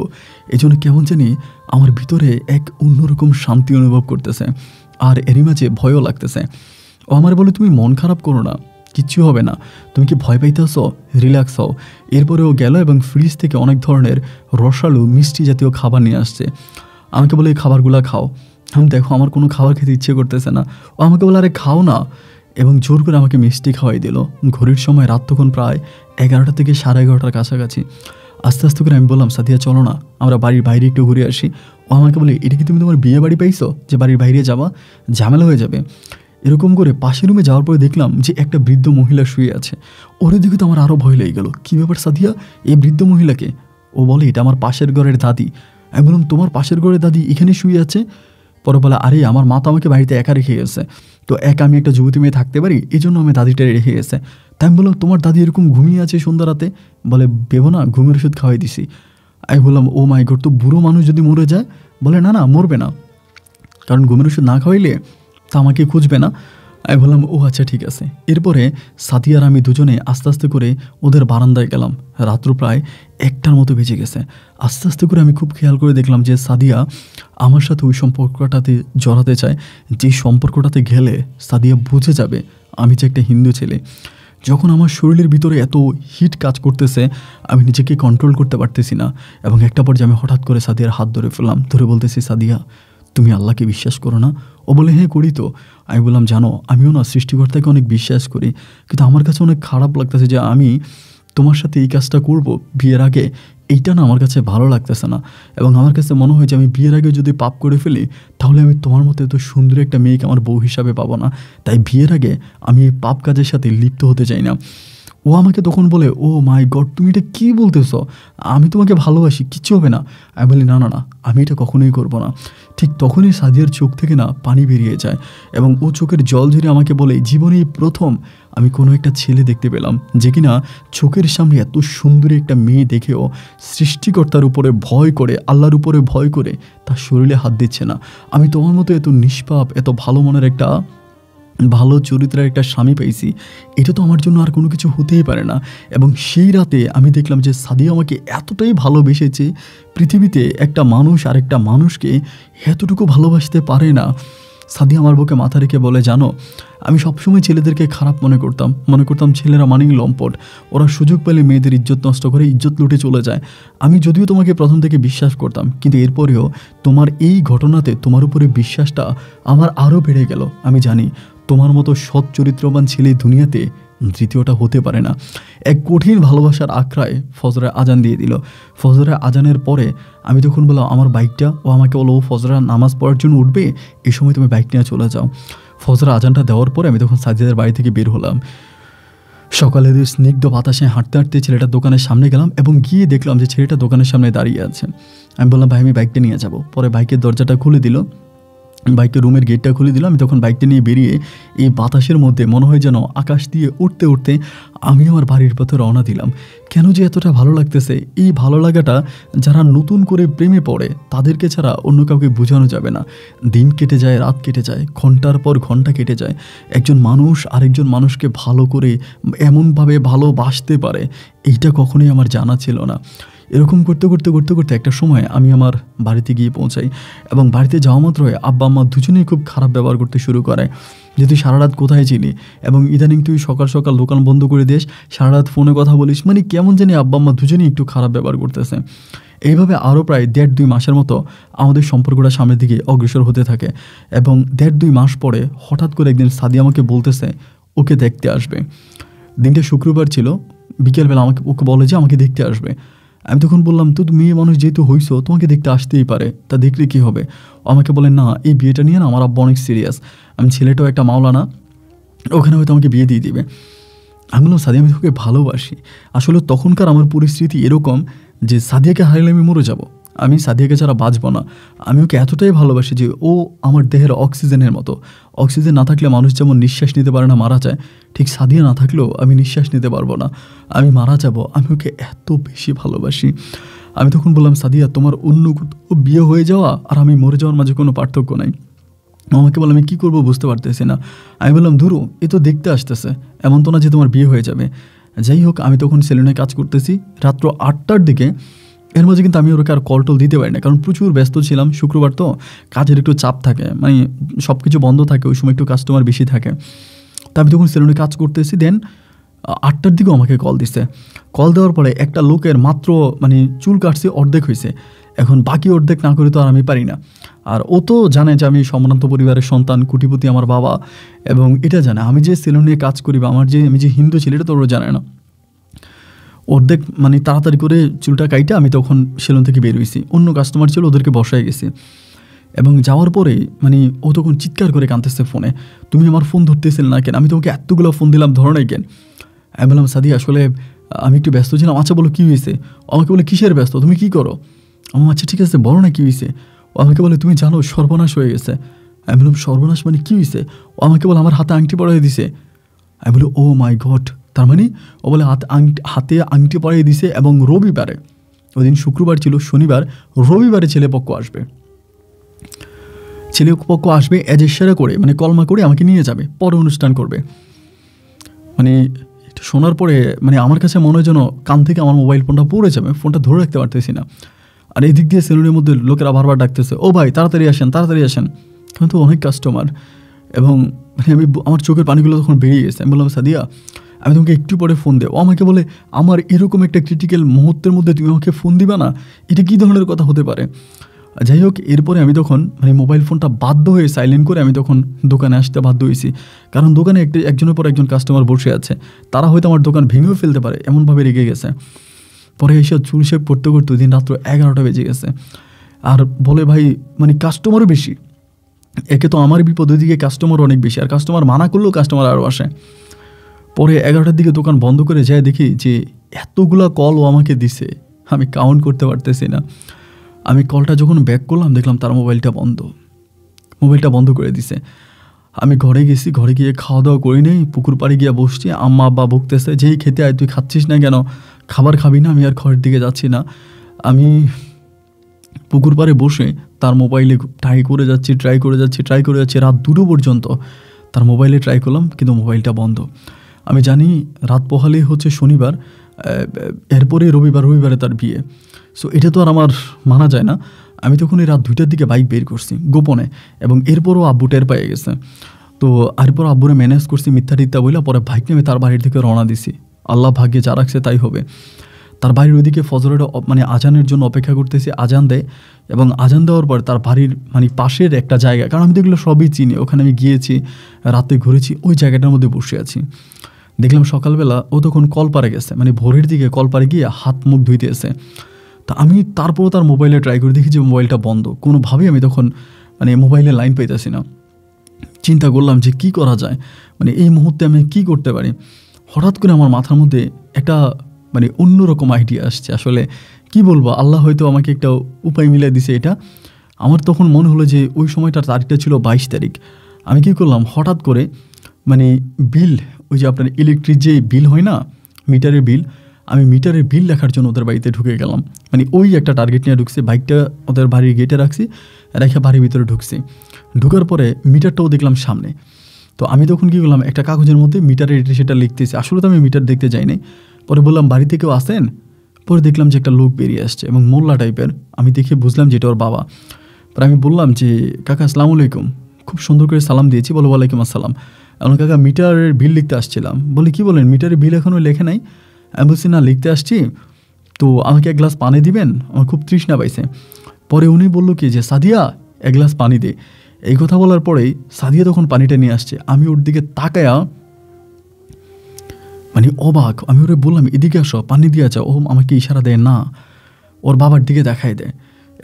এই জন্য কেমন জানি আমার ভিতরে এক অন্যরকম শান্তি অনুভব করতেছে, আর এরই মাঝে ভয়ও লাগতেছে। ও আমার বলে, তুমি মন খারাপ করো না, কিচ্ছু হবে না, তুমি কি ভয় পাইতেছো, রিল্যাক্স হও। এরপরে ও গেল এবং ফ্রিজ থেকে অনেক ধরনের রসালো মিষ্টি জাতীয় খাবার নিয়ে আসছে। আমাকে বলে, এই খাবারগুলো খাও। আমি দেখো আমার কোনো খাবার খেতে ইচ্ছে করতেছে না। ও আমাকে বলে, আরে খাও না, এবং জোর করে আমাকে মিষ্টি খাওয়াই দিল। ঘড়ির সময় রাত তখন প্রায় 11টা থেকে 11:30টার কাছাকাছি। আস্তে আস্তে করে আমি বললাম, সাদিয়া চলো না, আমরা বাড়ির বাইরে একটু ঘুরে আসি। ও আমাকে বলে, এটা কি তুমি তোমার বিয়ে বাড়ি পাইছো যে বাড়ির বাইরে যাবা, ঝামেলা হয়ে যাবে। এরকম করে পাশের রুমে যাওয়ার পরে দেখলাম যে একটা বৃদ্ধ মহিলা শুয়ে আছে। ওর দিকে তো আমার আরও ভয় লেগে গেল, কী ব্যাপার সাদিয়া, এই বৃদ্ধ মহিলাকে? ও বলে, এটা আমার পাশের ঘরের দাদি। আমি বললাম, তোমার পাশের ঘরের দাদি এখানে শুয়ে আছে? পরে বলে, আরে আমার মা তো আমাকে বাড়িতে একা রেখে গেছে, তো একা আমি একটা যুবতী মেয়ে থাকতে পারি, এই জন্য আমি দাদিটা রেখে গেছে। তাই আমি বললাম, তোমার দাদি এরকম ঘুমিয়ে আছে সন্ধ্যা রাতে? বলে, ভেবো না, ঘুমের ওষুধ খাওয়াই দিছি। আমি বললাম, ও মাই গড, তো বুড়ো মানুষ যদি মরে যায়? বলে, না মরবে না, কারণ ঘুমের ওষুধ না খাওয়াইলে তা আমাকে খুঁজবে না। আমি বললাম, ও আচ্ছা ঠিক আছে। এরপরে সাদিয়া আর আমি দুজনে আস্তে আস্তে করে ওদের বারান্দায় গেলাম। রাত্র প্রায় 1টার মতো বেজে গেছে। আস্তে আস্তে করে আমি খুব খেয়াল করে দেখলাম যে সাদিয়া আমার সাথে ওই সম্পর্কটাতে জড়াতে চায়, যে সম্পর্কটাতে গেলে সাদিয়া বুঝে যাবে আমি যে একটা হিন্দু ছেলে। যখন আমার শরীরের ভিতরে এত হিট কাজ করতেছে, আমি নিজেকে কন্ট্রোল করতে পারতেছি না, এবং একটা পর্যায়ে আমি হঠাৎ করে সাদিয়ার হাত ধরে ফেললাম। ধরে বলতেছি, সাদিয়া তুমি আল্লাহকে বিশ্বাস করো না? ও বলে, হ্যাঁ করি তো। আমি বললাম, জানো আমিও না সৃষ্টিকর্তাকে অনেক বিশ্বাস করি, কিন্তু আমার কাছে অনেক খারাপ লাগতেছে যে আমি তোমার সাথে এই কাজটা করব বিয়ের আগে, এইটা না আমার কাছে ভালো লাগতেছে না। এবং আমার কাছে মনে হয় যে আমি বিয়ের আগে যদি পাপ করে ফেলি, তাহলে আমি তোমার মতো এত সুন্দর একটা মেয়েকে আমার বউ হিসাবে পাবো না। তাই বিয়ের আগে আমি এই পাপ কাজের সাথে লিপ্ত হতে চাই না। ও আমাকে তখন বলে, ও মাই গড, তুমি এটা কী বলতেছ? আমি তোমাকে ভালোবাসি, কিচ্ছু হবে না। আমি বলি, না আমি এটা কখনোই করবো না। ঠিক তখনই সাদিয়ার চোখ থেকে না পানি বেরিয়ে যায়, এবং ও চোখের জল ঝরে আমাকে বলে, জীবনেই প্রথম আমি কোনো একটা ছেলে দেখতে পেলাম যে কিনা চোখের সামনে এত সুন্দরী একটা মেয়ে দেখেও সৃষ্টিকর্তার উপরে ভয় করে, আল্লাহর উপরে ভয় করে তার শরীরে হাত দিচ্ছে না। আমি তোমার মতো এত নিষ্পাপ, এত ভালো মনের একটা ভালো চরিত্রের একটা স্বামী পাইছি, এটা তো আমার জন্য আর কোনো কিছু হতেই পারে না। এবং সেই রাতে আমি দেখলাম যে সাদিয়া আমাকে এতটাই ভালোবেসেছে, পৃথিবীতে একটা মানুষ আরেকটা মানুষকে এতটুকু ভালোবাসতে পারে না। সাদিয়া আমার বুকে মাথা রেখে বলে, জানো আমি সবসময় ছেলেদেরকে খারাপ মনে করতাম ছেলেরা মানেই লম্পট, ওরা সুযোগ পেলে মেয়েদের ইজ্জত নষ্ট করে, ইজ্জত লুটে চলে যায়। আমি যদিও তোমাকে প্রথম থেকে বিশ্বাস করতাম, কিন্তু এরপরেও তোমার এই ঘটনাতে তোমার উপরে বিশ্বাসটা আমার আরও বেড়ে গেল। আমি জানি তোমার মতো সৎ চরিত্রবান ছেলে দুনিয়াতে দ্বিতীয়টা হতে পারে না। এক কঠিন ভালোবাসার আখড়ায় ফজরের আজান দিয়ে দিল। ফজরের আজানের পরে আমি তখন বললাম আমার বাইকটা, ও আমাকে বলো ও ফজরের নামাজ পড়ার জন্য উঠবে, এই সময় তুমি বাইক নিয়ে চলে যাও। ফজরের আজানটা দেওয়ার পরে আমি তখন সাজিদার বাড়ি থেকে বের হলাম। সকালের স্নিগ্ধ বাতাসে হাঁটতে হাঁটতে ছেলেটার দোকানের সামনে গেলাম এবং গিয়ে দেখলাম যে ছেলেটা দোকানের সামনে দাঁড়িয়ে আছে। আমি বললাম ভাই আমি বাইকটা নিয়ে যাব। পরে বাইকের দরজাটা খুলে দিল, বাইকের রুমের গেটটা খুলে দিলাম। আমি তখন বাইকটা নিয়ে বেরিয়ে এই বাতাসের মধ্যে মনে হয় যেন আকাশ দিয়ে উঠতে উঠতে আমি আমার বাড়ির পথে রওনা দিলাম। কেন যে এতটা ভালো লাগতেছে, এই ভালো লাগাটা যারা নতুন করে প্রেমে পড়ে তাদেরকে ছাড়া অন্য কাউকে বোঝানো যাবে না। দিন কেটে যায়, রাত কেটে যায়, ঘন্টার পর ঘন্টা কেটে যায়। একজন মানুষ আরেকজন মানুষকে ভালো করে এমনভাবে ভালোবাসতে পারে, এইটা কখনোই আমার জানা ছিল না। এরকম করতে করতে করতে করতে একটা সময় আমি আমার বাড়িতে গিয়ে পৌঁছাই এবং বাড়িতে যাওয়া মাত্রই আব্বা আম্মা দুজনেই খুব খারাপ ব্যবহার করতে শুরু করে, যে তুই সারা রাত কোথায় ছিলি এবং ইদানিং তুই সকাল সকাল দোকান বন্ধ করে দিস, সারা রাত ফোনে কথা বলিস, মানে কেমন জানি আব্বা আম্মা দুজনেই একটু খারাপ ব্যবহার করতেছে। এইভাবে আরও প্রায় 1.5-2 মাসের মতো আমাদের সম্পর্কটা সামনের দিকে অগ্রসর হতে থাকে এবং 1.5-2 মাস পরে হঠাৎ করে একদিন সাদিয়া আমাকে বলতেছে ওকে দেখতে আসবে। দিনটা শুক্রবার ছিল, বিকেলবেলা ওকে বলে যে আমাকে দেখতে আসবে। আমি তখন বললাম তো মেয়ে মানুষ যেহেতু হইছো তোমাকে দেখতে আসতেই পারে, তা দেখলে কী হবে। আমাকে বলে না এই বিয়েটা নিয়ে না আমার আব্বা অনেক সিরিয়াস, আমি ছেলেটাও একটা মাওলানা, ওখানে হয়তো আমাকে বিয়ে দিয়ে দিবে। আমি বললাম সাদিয়া আমি তোকে ভালোবাসি। আসলে তখনকার আমার পরিস্থিতি এরকম যে সাদিয়াকে হারালে আমি মরে যাব, আমি সাদিয়াকে ছাড়া বাঁচব না। আমি ওকে এতটাই ভালোবাসি যে ও আমার দেহের অক্সিজেনের মতো। অক্সিজেন না থাকলে মানুষ যেমন নিঃশ্বাস নিতে পারে না, মারা যায়, ঠিক সাদিয়া না থাকলেও আমি নিঃশ্বাস নিতে পারবো না, আমি মারা যাব। আমি ওকে এত বেশি ভালোবাসি। আমি তখন বললাম সাদিয়া তোমার অন্য বিয়ে হয়ে যাওয়া আর আমি মরে যাওয়ার মাঝে কোনো পার্থক্য নাই। আমাকে বলে আমি কী করবো বুঝতে পারতেছি না। আমি বললাম ধুরু এ তো দেখতে আসতেছে, এমন তো না যে তোমার বিয়ে হয়ে যাবে। যাই হোক আমি তখন সেলুনে কাজ করতেছি রাত্র 8টার দিকে। এর মাঝে কিন্তু আমি ওকে আর কল টল দিতে পারি না, কারণ প্রচুর ব্যস্ত ছিলাম। শুক্রবার তো কাজের একটু চাপ থাকে, মানে সব কিছু বন্ধ থাকে, ওই সময় একটু কাস্টমার বেশি থাকে। তা আমি তখন সেলুনে কাজ করতেছি। দেন 8টার দিকেও আমাকে কল দিছে। কল দেওয়ার পরে একটা লোকের মাত্র মানে চুল কাটছে অর্ধেক হয়েছে, এখন বাকি অর্ধেক না করে তো আর আমি পারি না। আর ও তো জানে যে আমি সম্ভ্রান্ত পরিবারের সন্তান, কোটিপতি আমার বাবা, এবং এটা জানে আমি যে সেলুনে কাজ করি বা আমি যে হিন্দু ছেলে এটা তো ওরা জানে না। অর্ধেক মানে তাড়াতাড়ি করে চুলটা কাইটে আমি তখন সেলুন থেকে বের হয়েছি, অন্য কাস্টমার ছিল ওদেরকে বসায় গেছি। এবং যাওয়ার পরে মানে ও তখন চিৎকার করে কাঁদতেছে ফোনে, তুমি আমার ফোন ধরতেছিলে না কেন, আমি তোমাকে এতগুলো ফোন দিলাম ধরো নাই কেন। আমি বললাম সাদিয়া আসলে আমি একটু ব্যস্ত ছিলাম। আচ্ছা বলো কী হয়েছে। আমাকে বলে কিসের ব্যস্ত, তুমি কী করো। আমার আচ্ছা ঠিক আছে বলো না কী হয়েছে। ও আমাকে বলে তুমি জানো সর্বনাশ হয়ে গেছে। আমি বললাম সর্বনাশ মানে কী হয়েছে। ও আমাকে বলে আমার হাতে আংটি পড়াই দিছে। আমি বলি ও মাই গড, তার মানে ও বলে হাতে আংটি পড়াই দিছে এবং রবিবারে, ওই দিন শুক্রবার ছিল, শনিবার, রবিবারে ছেলেপক্ষ আসবে এজেসারা করে, মানে কলমা করে আমাকে নিয়ে যাবে, পরে অনুষ্ঠান করবে। মানে এটা শোনার পরে মানে আমার কাছে মনে হয় যেন কান থেকে আমার মোবাইল ফোনটা পড়ে যাবে, ফোনটা ধরে রাখতে পারতেছি না। আর এদিক দিয়ে সেলুনের মধ্যে লোকেরা বারবার ডাকতেছে ও ভাই তাড়াতাড়ি আসেন, কিন্তু অনেক কাস্টমার। এবং মানে আমার চোখের পানিগুলো তখন বেরিয়ে গেছে। আমি বললাম সাদিয়া আমি তোমাকে একটু পরে ফোন দেবো। আমাকে বলে আমার এরকম একটা ক্রিটিক্যাল মুহূর্তের মধ্যে তুমি আমাকে ফোন দিবা না, এটা কী ধরনের কথা হতে পারে। যাই হোক এরপরে আমি তখন মানে মোবাইল ফোনটা বাধ্য হয়ে সাইলেন্ট করে আমি তখন দোকানে আসতে বাধ্য হয়েছি, কারণ দোকানে একজনের পর একজন কাস্টমার বসে আছে, তারা হয়তো আমার দোকান ভেঙেও ফেলতে পারে, এমনভাবে রেগে গেছে। পরে এসে চুল শেভ করতে করতে দিন রাত্র 11টা বেজে গেছে। আর বলে ভাই মানে কাস্টমারও বেশি, একে তো আমার বিপদ, ওইদিকে কাস্টমার অনেক বেশি, আর কাস্টমার মানা করলেও কাস্টমার আরও আসে। পরে 11টার দিকে দোকান বন্ধ করে যায়, দেখি যে এতগুলা কল ও আমাকে দিছে, আমি কাউন্ট করতে পারতেছি না। আমি কলটা যখন ব্যাক করলাম দেখলাম তার মোবাইলটা বন্ধ করে দিছে। আমি ঘরে গেছি, ঘরে গিয়ে খাওয়া দাওয়া করি নেই, পুকুর পাড়ে গিয়ে বসছি, আম্মা আব্বা বকতেছে যেই খেতে আয় তুই খাচ্ছিস না কেন, খাবার খাবি না। আমি আর ঘরের দিকে যাচ্ছি না, আমি পুকুর পাড়ে বসে তার মোবাইলে ট্রাই করে যাচ্ছি রাত 2টো পর্যন্ত। তার মোবাইলে ট্রাই করলাম, কিন্তু মোবাইলটা বন্ধ। আমি জানি রাত পোহালেই হচ্ছে শনিবার, এরপরে রবিবারে তার বিয়ে। সো এটা তো আর আমার মানা যায় না। আমি তখন এই রাত 2টার দিকে বাইক বের করছি গোপনে, এবং এরপরও আব্বু টের পেয়ে গেছে। তো এরপর আব্বুরে ম্যানেজ করছি মিথ্যা টিথ্যা বইলা, পরে বাইক নিয়ে তার বাড়ির থেকে রওনা দিছি। আল্লাহ ভাগ্যে যা রাখছে তাই হবে। তার বাড়ির ওইদিকে ফজরের মানে আজানের জন্য অপেক্ষা করতেছি, আজান দেয়, এবং আজান দেওয়ার পর তার বাড়ির মানে পাশের একটা জায়গা, কারণ আমি তো এগুলো সবই চিনি, ওখানে আমি গিয়েছি, রাতে ঘুরেছি, ওই জায়গাটার মধ্যে বসে আছি। দেখলাম সকালবেলা ও তখন কলপারে গেছে, মানে ভোরের দিকে কলপারে গিয়ে হাত মুখ ধুইতে এসে। তা আমি তারপরও তার মোবাইলে ট্রাই করে দেখি যে মোবাইলটা বন্ধ, কোনোভাবেই আমি তখন মানে মোবাইলে লাইন পাইতেছি না। চিন্তা করলাম যে কি করা যায়, মানে এই মুহূর্তে আমি কি করতে পারি। হঠাৎ করে আমার মাথার মধ্যে একটা মানে অন্যরকম আইডিয়া আসছে। আসলে কি বলবো, আল্লাহ হয়তো আমাকে একটা উপায় মিলিয়ে দিছে। এটা আমার তখন মনে হলো যে ওই সময়টার তারিখটা ছিল 22 তারিখ। আমি কী করলাম, হঠাৎ করে মানে বিল, ওই যে আপনার ইলেকট্রিক যে বিল হয় না, মিটারের বিল, আমি মিটারের বিল লেখার জন্য ওদের বাড়িতে ঢুকে গেলাম। মানে ওই একটা টার্গেট নিয়ে ঢুকছি, বাইকটা ওদের বাড়ির গেটে রাখছি, রেখে বাড়ির ভিতরে ঢুকছি। ঢুকার পরে মিটারটাও দেখলাম সামনে। তো আমি তখন কী করলাম, একটা কাগজের মধ্যে মিটারের এটা সেটা লিখতেছি। আসলে তো আমি মিটার দেখতে যাইনি। পরে বললাম বাড়িতে কেউ আসেন? পরে দেখলাম যে একটা লোক বেরিয়ে আসছে এবং মোল্লা টাইপের। আমি দেখে বুঝলাম যে এটা ওর বাবা। পরে আমি বললাম যে কাকা আসসালামু আলাইকুম, খুব সুন্দর করে সালাম দিয়েছি। বলো ওয়ালাইকুম আসসালাম। এখন কাকা মিটারের বিল লিখতে আসছিলাম। বলি কি বলেন, মিটারের বিল এখনও লেখে নাই? আমি বলছি না, লিখতে আসছি। তো আমাকে এক গ্লাস পানি দিবেন, আমার খুব তৃষ্ণা পাইছে। পরে উনি বললো কি যে সাদিয়া এক গ্লাস পানি দে। এই কথা বলার পরেই সাদিয়া তখন পানিটা নিয়ে আসছে। আমি ওর দিকে তাকায়া মানে অবাক। আমি ওরে বললাম এদিকে আসো, পানি দিয়ে যাও। ও আমাকে ইশারা দেয় না, ওর বাবার দিকে দেখাই দেয়।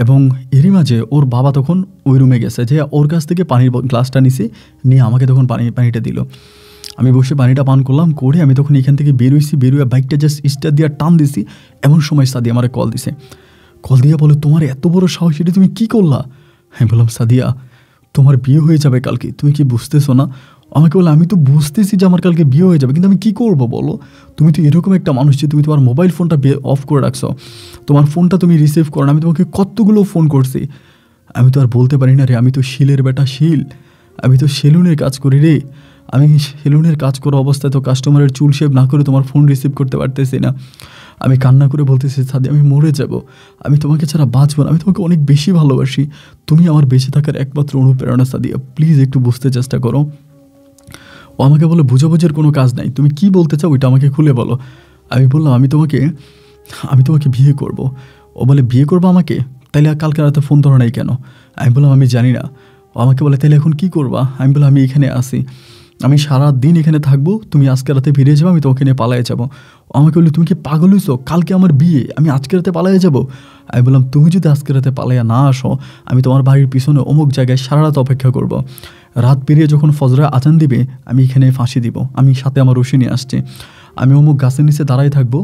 এবং এরই মাঝে ওর বাবা তখন ওই রুমে গেছে, যে ওর কাছ থেকে পানির গ্লাসটা নিয়ে আমাকে তখন পানিটা দিল। আমি বসে পানিটা পান করলাম, করে আমি তখন এখান থেকে বেরোয় বাইকটা জাস্ট স্টার্ট দিয়ে টান দিছি। এমন সময় সাদিয়া আমার কল দিছে। কল দিয়ে বলে তোমার এত বড় সাহস, এটা তুমি কী করলা? আমি বললাম সাদিয়া তোমার বিয়ে হয়ে যাবে কালকে, তুমি কি বুঝতেছো না? আমাকে বলে আমি তো বুঝতেছি যে আমার কালকে বিয়ে হয়ে যাবে, কিন্তু আমি কী করবো বলো? তুমি তো এরকম একটা মানুষ যে তুমি তোমার মোবাইল ফোনটা অফ করে রাখছো, তোমার ফোনটা তুমি রিসিভ করো না। আমি তোমাকে কতগুলো ফোন করছি। আমি তো আর বলতে পারি না রে, আমি তো শিলের বেটা শিল, আমি তো সেলুনের কাজ করি রে। আমি সেলুনের কাজ করা অবস্থায় তো কাস্টমারের চুল শেভ না করে তোমার ফোন রিসিভ করতে পারতেছি না। আমি কান্না করে বলতেছি সাদি আমি মরে যাব, আমি তোমাকে ছাড়া বাঁচব না, আমি তোমাকে অনেক বেশি ভালোবাসি, তুমি আমার বেঁচে থাকার একমাত্র অনুপ্রেরণা সাদিয়া, প্লিজ একটু বুঝতে চেষ্টা করো। ও আমাকে বলে বুঝাবুঝির কোনো কাজ নাই, তুমি কি বলতে চাও ওইটা আমাকে খুলে বলো। আমি বললাম আমি তোমাকে বিয়ে করব। ও বলে বিয়ে করবো আমাকে? তাইলে কালকে রাতে ফোন ধরো নাই কেন? আমি বললাম আমি জানি না। ও আমাকে বলে তাহলে এখন কি করবা? আমি বললাম আমি এখানে আসি, আমি সারা দিন এখানে থাকবো, তুমি আজকে রাতে ফিরে যাবো, আমি তোমাকে নিয়ে পালায়ে যাবো। ও আমাকে বললো তুমি কি পাগল হইছো? কালকে আমার বিয়ে, আমি আজকে রাতে পালায়ে যাবো? আমি বললাম তুমি যদি আজকে রাতে পালাইয়া না আসো, আমি তোমার বাড়ির পিছনে অমুক জায়গায় সারা রাত অপেক্ষা করব। রাত পেরিয়ে যখন ফজরে আজান দিবে আমি এখানে ফাঁসি দিব, আমি সাথে আমার রশি নিয়ে আসছি, আমি অমুক গাছের নিচে দাঁড়াই থাকবো,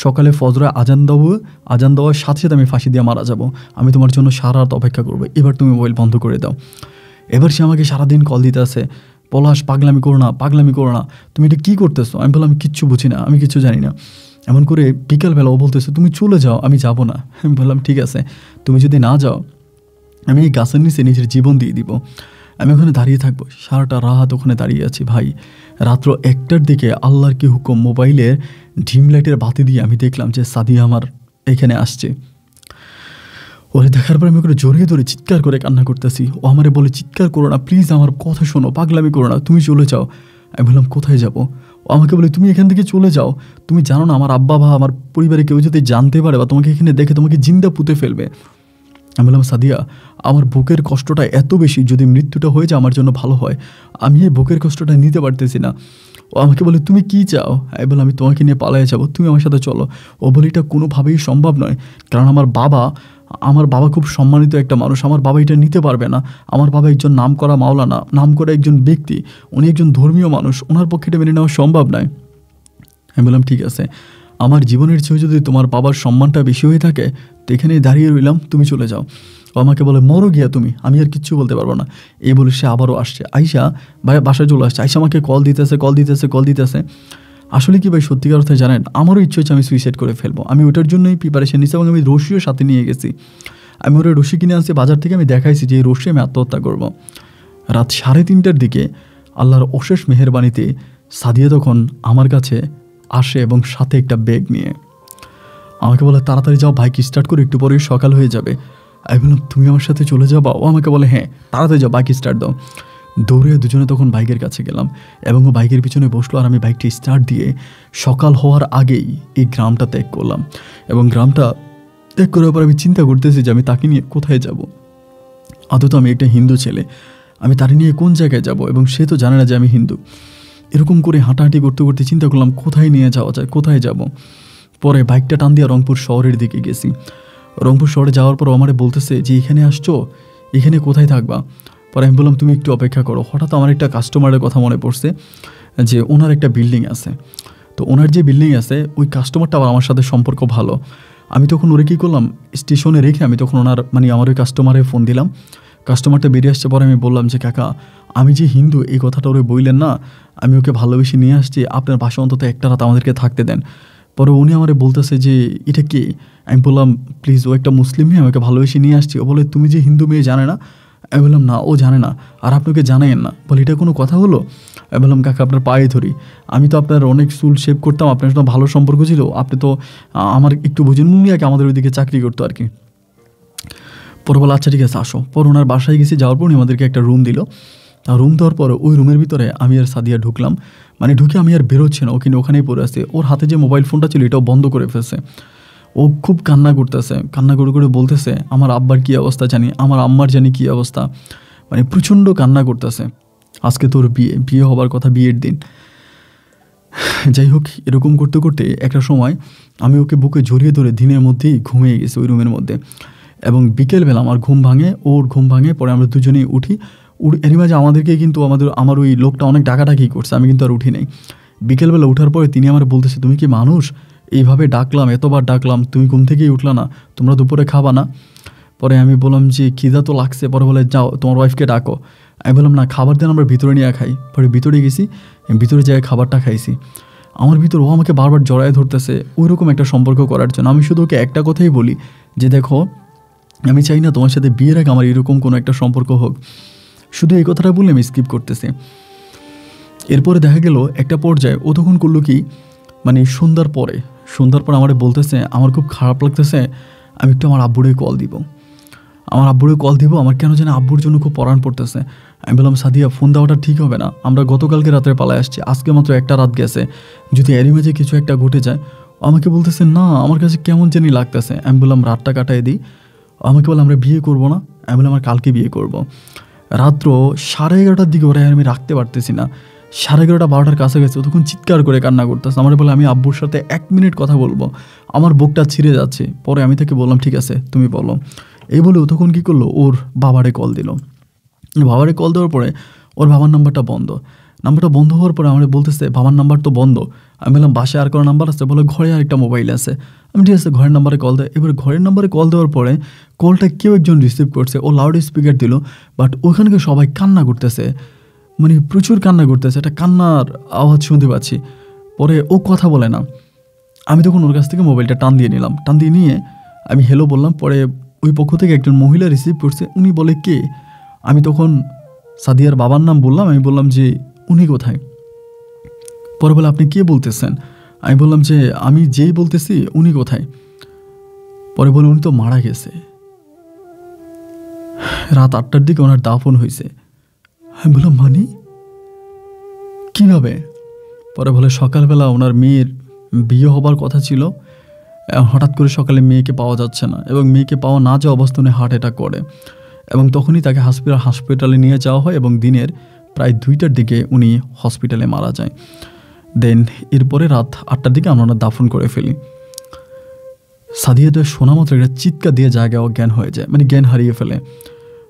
সকালে ফজরে আজান দেওয়ার সাথে সাথে আমি ফাঁসি দিয়ে মারা যাব। আমি তোমার জন্য সারা রাত অপেক্ষা করবো, এবার তুমি মোবাইল বন্ধ করে দাও। এবার সে আমাকে সারাদিন কল দিতে আছে, পলাশ পাগলামি করো না, তুমি এটা কী করতেছো? আমি বললাম আমি কিচ্ছু বুঝি না, আমি কিচ্ছু জানি না। এমন করে বিকালবেলা ও বলতেছে তুমি চলে যাও, আমি যাব না। আমি বললাম ঠিক আছে, তুমি যদি না যাও আমি এই গাছের নিচে নিজের জীবন দিয়ে দিব, আমি ওখানে দাঁড়িয়ে থাকবো। সারাটা রাত ওখানে দাঁড়িয়ে আছি ভাই। রাত্র 1টার দিকে আল্লাহর কি হুকুম, মোবাইলের ডিম লাইটের বাতি দিয়ে আমি দেখলাম যে সাদিয়া আমার এখানে আসছে। ওরে দেখার পর আমি ওকে জড়িয়ে ধরে চিৎকার করে কান্না করতেছি। ও আমারে বলে চিৎকার করো না প্লিজ, আমার কথা শোনো, পাগলামি করো না, তুমি চলে যাও। আমি বললাম কোথায় যাব? ও আমাকে বলে তুমি এখান থেকে চলে যাও, তুমি জানো না আমার আব্বা বা আমার পরিবারে কেউ যদি জানতে পারে বা তোমাকে এখানে দেখে তোমাকে জিন্দা পুঁতে ফেলবে। আমি বললাম সাদিয়া আমার বুকের কষ্টটা এত বেশি, যদি মৃত্যুটা হয়ে যায় আমার জন্য ভালো হয়, আমি এই বুকের কষ্টটা নিতে পারতেছি না। ও আমাকে বলে তুমি কি চাও? আমি বললাম আমি তোমাকে নিয়ে পালিয়ে যাবো, তুমি আমার সাথে চলো। ও বলে এটা কোনোভাবেই সম্ভব নয়, কারণ আমার বাবা খুব সম্মানিত একটা মানুষ, আমার বাবা এটা নিতে পারবে না। আমার বাবা একজন নামকরা মাওলানা, নামকরা একজন ব্যক্তি, উনি একজন ধর্মীয় মানুষ, ওনার পক্ষে এটা মেনে নেওয়া সম্ভব নয়। আমি বললাম ঠিক আছে, আমার জীবনের চেয়ে যদি তোমার বাবার সম্মানটা বেশি হয়ে থাকে তো এখানেই দাঁড়িয়ে রইলাম, তুমি চলে যাও। ও আমাকে বলে মরো গিয়া তুমি, আমি আর কিচ্ছু বলতে পারবো না। এই বলে সে আবারও আসছে, আয়শা ভাই বাসায় চলে আসছে। আয়শা আমাকে কল দিতেছে। আসলে কি ভাই সত্যিকার অর্থে জানেন, আমারও ইচ্ছে হচ্ছে আমি সুইসাইড করে ফেলবো। আমি ওটার জন্যই প্রিপারেশন নিচ্ছি এবং আমি রশিও সাথে নিয়ে গেছি। আমি ওরা রশি কিনে আনছি বাজার থেকে, আমি দেখাইছি যে এই রশি আমি আত্মহত্যা করবো। রাত 3:30টার দিকে আল্লাহর অশেষ মেহেরবানিতে সাদিয়া তখন আমার কাছে আসে এবং সাথে একটা ব্যাগ নিয়ে আমাকে বলে, তাড়াতাড়ি যাও, বাইক স্টার্ট করে, একটু পরেই সকাল হয়ে যাবে। আমি বললাম, তুমি আমার সাথে চলে যাবা? ও আমাকে বলে, হ্যাঁ তাড়াতাড়ি যাও, বাইক স্টার্ট দাও। দৌড়ে দুজনে তখন বাইকের কাছে গেলাম এবং ও বাইকের পিছনে বসলো আর আমি বাইকটি স্টার্ট দিয়ে সকাল হওয়ার আগেই এই গ্রামটা ত্যাগ করলাম। এবং গ্রামটা ত্যাগ করার পর আমি চিন্তা করতেছি যে আমি তাকে নিয়ে কোথায় যাব। অথচ আমি একটা হিন্দু ছেলে, আমি তাকে নিয়ে কোন জায়গায় যাব, এবং সে তো জানে না যে আমি হিন্দু। এরকম করে হাঁটাহাঁটি করতে করতে চিন্তা করলাম কোথায় নিয়ে যাওয়া যায়, কোথায় যাব। পরে বাইকটা টান দিয়ে রংপুর শহরের দিকে গেছি। রংপুর শহরে যাওয়ার পর আমারে বলতেছে যে এখানে আসছো, এখানে কোথায় থাকবা? পরে আমি বললাম, তুমি একটু অপেক্ষা করো। হঠাৎ আমার একটা কাস্টমারের কথা মনে পড়ছে যে ওনার একটা বিল্ডিং আছে। তো ওনার যে বিল্ডিং আছে ওই কাস্টমারটা আবার আমার সাথে সম্পর্ক ভালো। আমি তখন ওরে কী করলাম, স্টেশনে রেখে আমি তখন ওনার আমার ওই কাস্টমারে ফোন দিলাম। কাস্টমারটা বেরিয়ে আসছে। পরে আমি বললাম যে কাকা, আমি যে হিন্দু এই কথাটা ওরে বললেন না, আমি ওকে ভালোবেসে নিয়ে আসছি, আপনার বাসা অন্তত একটা রাত আমাদেরকে থাকতে দেন। পরে উনি আমারে বলতেছে যে এটা কে? আমি বললাম, প্লিজ, ও একটা মুসলিম মেয়ে, আমাকে ভালোবেসে নিয়ে আসছি। ও বলে, তুমি যে হিন্দু মেয়ে জানে না? আমি বললাম, না, ও জানে না, আর আপনাকে জানাইন না। বলে, এটা কোনো কথা হলো? আমি বললাম, কাকা আপনার পায়ে ধরি, আমি তো আপনার অনেক চুল শেভ করতাম, আপনার সাথে ভালো সম্পর্ক ছিল, আপনি তো আমার একটু বুঝুন, মুনিয়াকে আমাদের ওইদিকে চাকরি করতো আর কি। পরে বলে, আচ্ছা ঠিক আছে আসো। পর ওনার বাসায় গেছি, যাওয়ার পর উনি আমাদেরকে একটা রুম দিল। রুম দেওয়ার পর ওই রুমের ভিতরে আমি আর সাদিয়া ঢুকলাম। ঢুকে আমি আর বেরোচ্ছি না, ওখানেই পড়ে আছে। ওর হাতে যে মোবাইল ফোনটা ছিল এটাও বন্ধ করে ফেলছে। ও খুব কান্না করতেছে, কান্না করে করে বলতেছে আমার আব্বার কী অবস্থা জানি, আমার আম্মার জানি কী অবস্থা। প্রচণ্ড কান্না করতেছে। আজকে তোর বিয়ে হবার কথা, বিয়ের দিন। যাই হোক, এরকম করতে করতে একটা সময় আমি ওকে বুকে জড়িয়ে ধরে দিনের মধ্যেই ঘুমিয়ে গেছি ওই রুমের মধ্যে। এবং বিকেলবেলা আমার ঘুম ভাঙে, ওর ঘুম ভাঙে। পরে আমরা দুজনেই উঠি। এরই মাঝে আমাদেরকে কিন্তু আমার ওই লোকটা অনেক ডাকাডাকি করছে, আমি কিন্তু আর উঠি নাই। বিকেলবেলা উঠার পরে তিনি আমার বলতেছে, তুমি কি মানুষ? এইভাবে ডাকলাম, এতবার ডাকলাম, তুমি ঘুম থেকেই উঠলা না, তোমরা দুপুরে খাবা না? পরে আমি বললাম যে খিদা তো লাগছে। পরে বলে, যাও তোমার ওয়াইফকে ডাকো। আমি বললাম, না, খাবার দেন, আমরা ভিতরে নিয়ে খাই। পরে ভিতরে গেছি, ভিতরে যেয়ে খাবারটা খাইছি। আমার ভিতর ও আমাকে বারবার জড়ায় ধরতেছে ওই রকম একটা সম্পর্ক করার জন্য। আমি শুধু ওকে একটা কথাই বলি যে দেখো, আমি চাই না তোমার সাথে বিয়ের আগে আমার এরকম কোনো একটা সম্পর্ক হোক। শুধু এই কথাটা বললে আমি স্কিপ করতেছি। এরপরে দেখা গেল একটা পর্যায়ে ও তখন করলো কি, সন্ধ্যার পর আমার বলতেছে আমার খুব খারাপ লাগতেছে, আমি একটু আমার আব্বুরে কল দিব। আমার কেন জানি আব্বুর জন্য খুব পরাণ পড়তেছে। আমি বললাম, সাদিয়া ফোন দেওয়াটা ঠিক হবে না, আমরা গতকালকে রাতে পালায় আসছি, আজকে মাত্র একটা রাত গেছে, যদি এরই মাঝে কিছু একটা ঘটে যায়। আমাকে বলতেছে, না আমার কাছে কেমন জানি লাগতেছে। আমি বললাম, রাতটা কাটাই দিই। আমাকে বলে, আমরা বিয়ে করবো না? আমি বললাম, আমার কালকে বিয়ে করবো। রাত্র 11:30টার দিকে ওরা আমি রাখতে পারতেছি না, 11:30 12টার কাছাকাছি। তখন চিৎকার করে কান্না করতেছে। আমার বলে, আমি আব্বুর সাথে 1 মিনিট কথা বলবো, আমার বুকটা ছিঁড়ে যাচ্ছে। পরে আমি তাকে বললাম, ঠিক আছে তুমি বলো। এই বলে ও তখন কী করলো, ওর বাবারে কল দিল। বাবারে কল দেওয়ার পরে ওর বাবার নাম্বারটা বন্ধ হওয়ার পরে আমার বলতেছে, বাবার নাম্বার তো বন্ধ। আমি বললাম, বাসায় আর কোনো নাম্বার আছে? বলে, ঘরে আরেকটা মোবাইল আছে। আমি, ঠিক আছে ঘরের নাম্বারে কল দেয়। এবার ঘরের নাম্বারে কল দেওয়ার পরে কলটা কেউ একজন রিসিভ করছে, ও লাউড স্পিকার দিল, বাট ওখানকে সবাই কান্না করতেছে, প্রচুর কান্না করতেছে, একটা কান্নার আওয়াজ শুনতে পাচ্ছি। পরে ও কথা বলে না। আমি তখন ওর কাছ থেকে মোবাইলটা টান দিয়ে নিলাম। টান দিয়ে নিয়ে আমি হ্যালো বললাম। পরে ওই পক্ষ থেকে একজন মহিলা রিসিভ করছে। উনি বলে, কে? আমি তখন সাদিয়ার বাবার নাম বললাম। আমি বললাম যে উনি কোথায়? পরে বলে, আপনি কে বলতেছেন? আমি বললাম যে আমি যেই বলতেছি উনি কোথায়? পরে বলে, উনি তো মারা গেছে, রাত 8টার দিকে ওনার দাফন হয়েছে। আমি বললাম, কিভাবে? পরে বলে, সকালবেলা ওনার মেয়ের বিয়ে হবার কথা ছিল, হঠাৎ করে সকালে মেয়েকে পাওয়া যাচ্ছে না, এবং মেয়েকে পাওয়া না যাওয়া অবস্থানে হার্ট অ্যাটাক করে, এবং তখনই তাকে হসপিটালে নিয়ে যাওয়া হয়, এবং দিনের প্রায় 2টার দিকে উনি হসপিটালে মারা যায়। দেন এরপরে রাত 8টার দিকে আমরা দাফন করে ফেলি। সাদিয়া তো শোনা মাত্র একটা চিৎকার দিয়ে জায়গায় অজ্ঞান হয়ে যায়, জ্ঞান হারিয়ে ফেলে।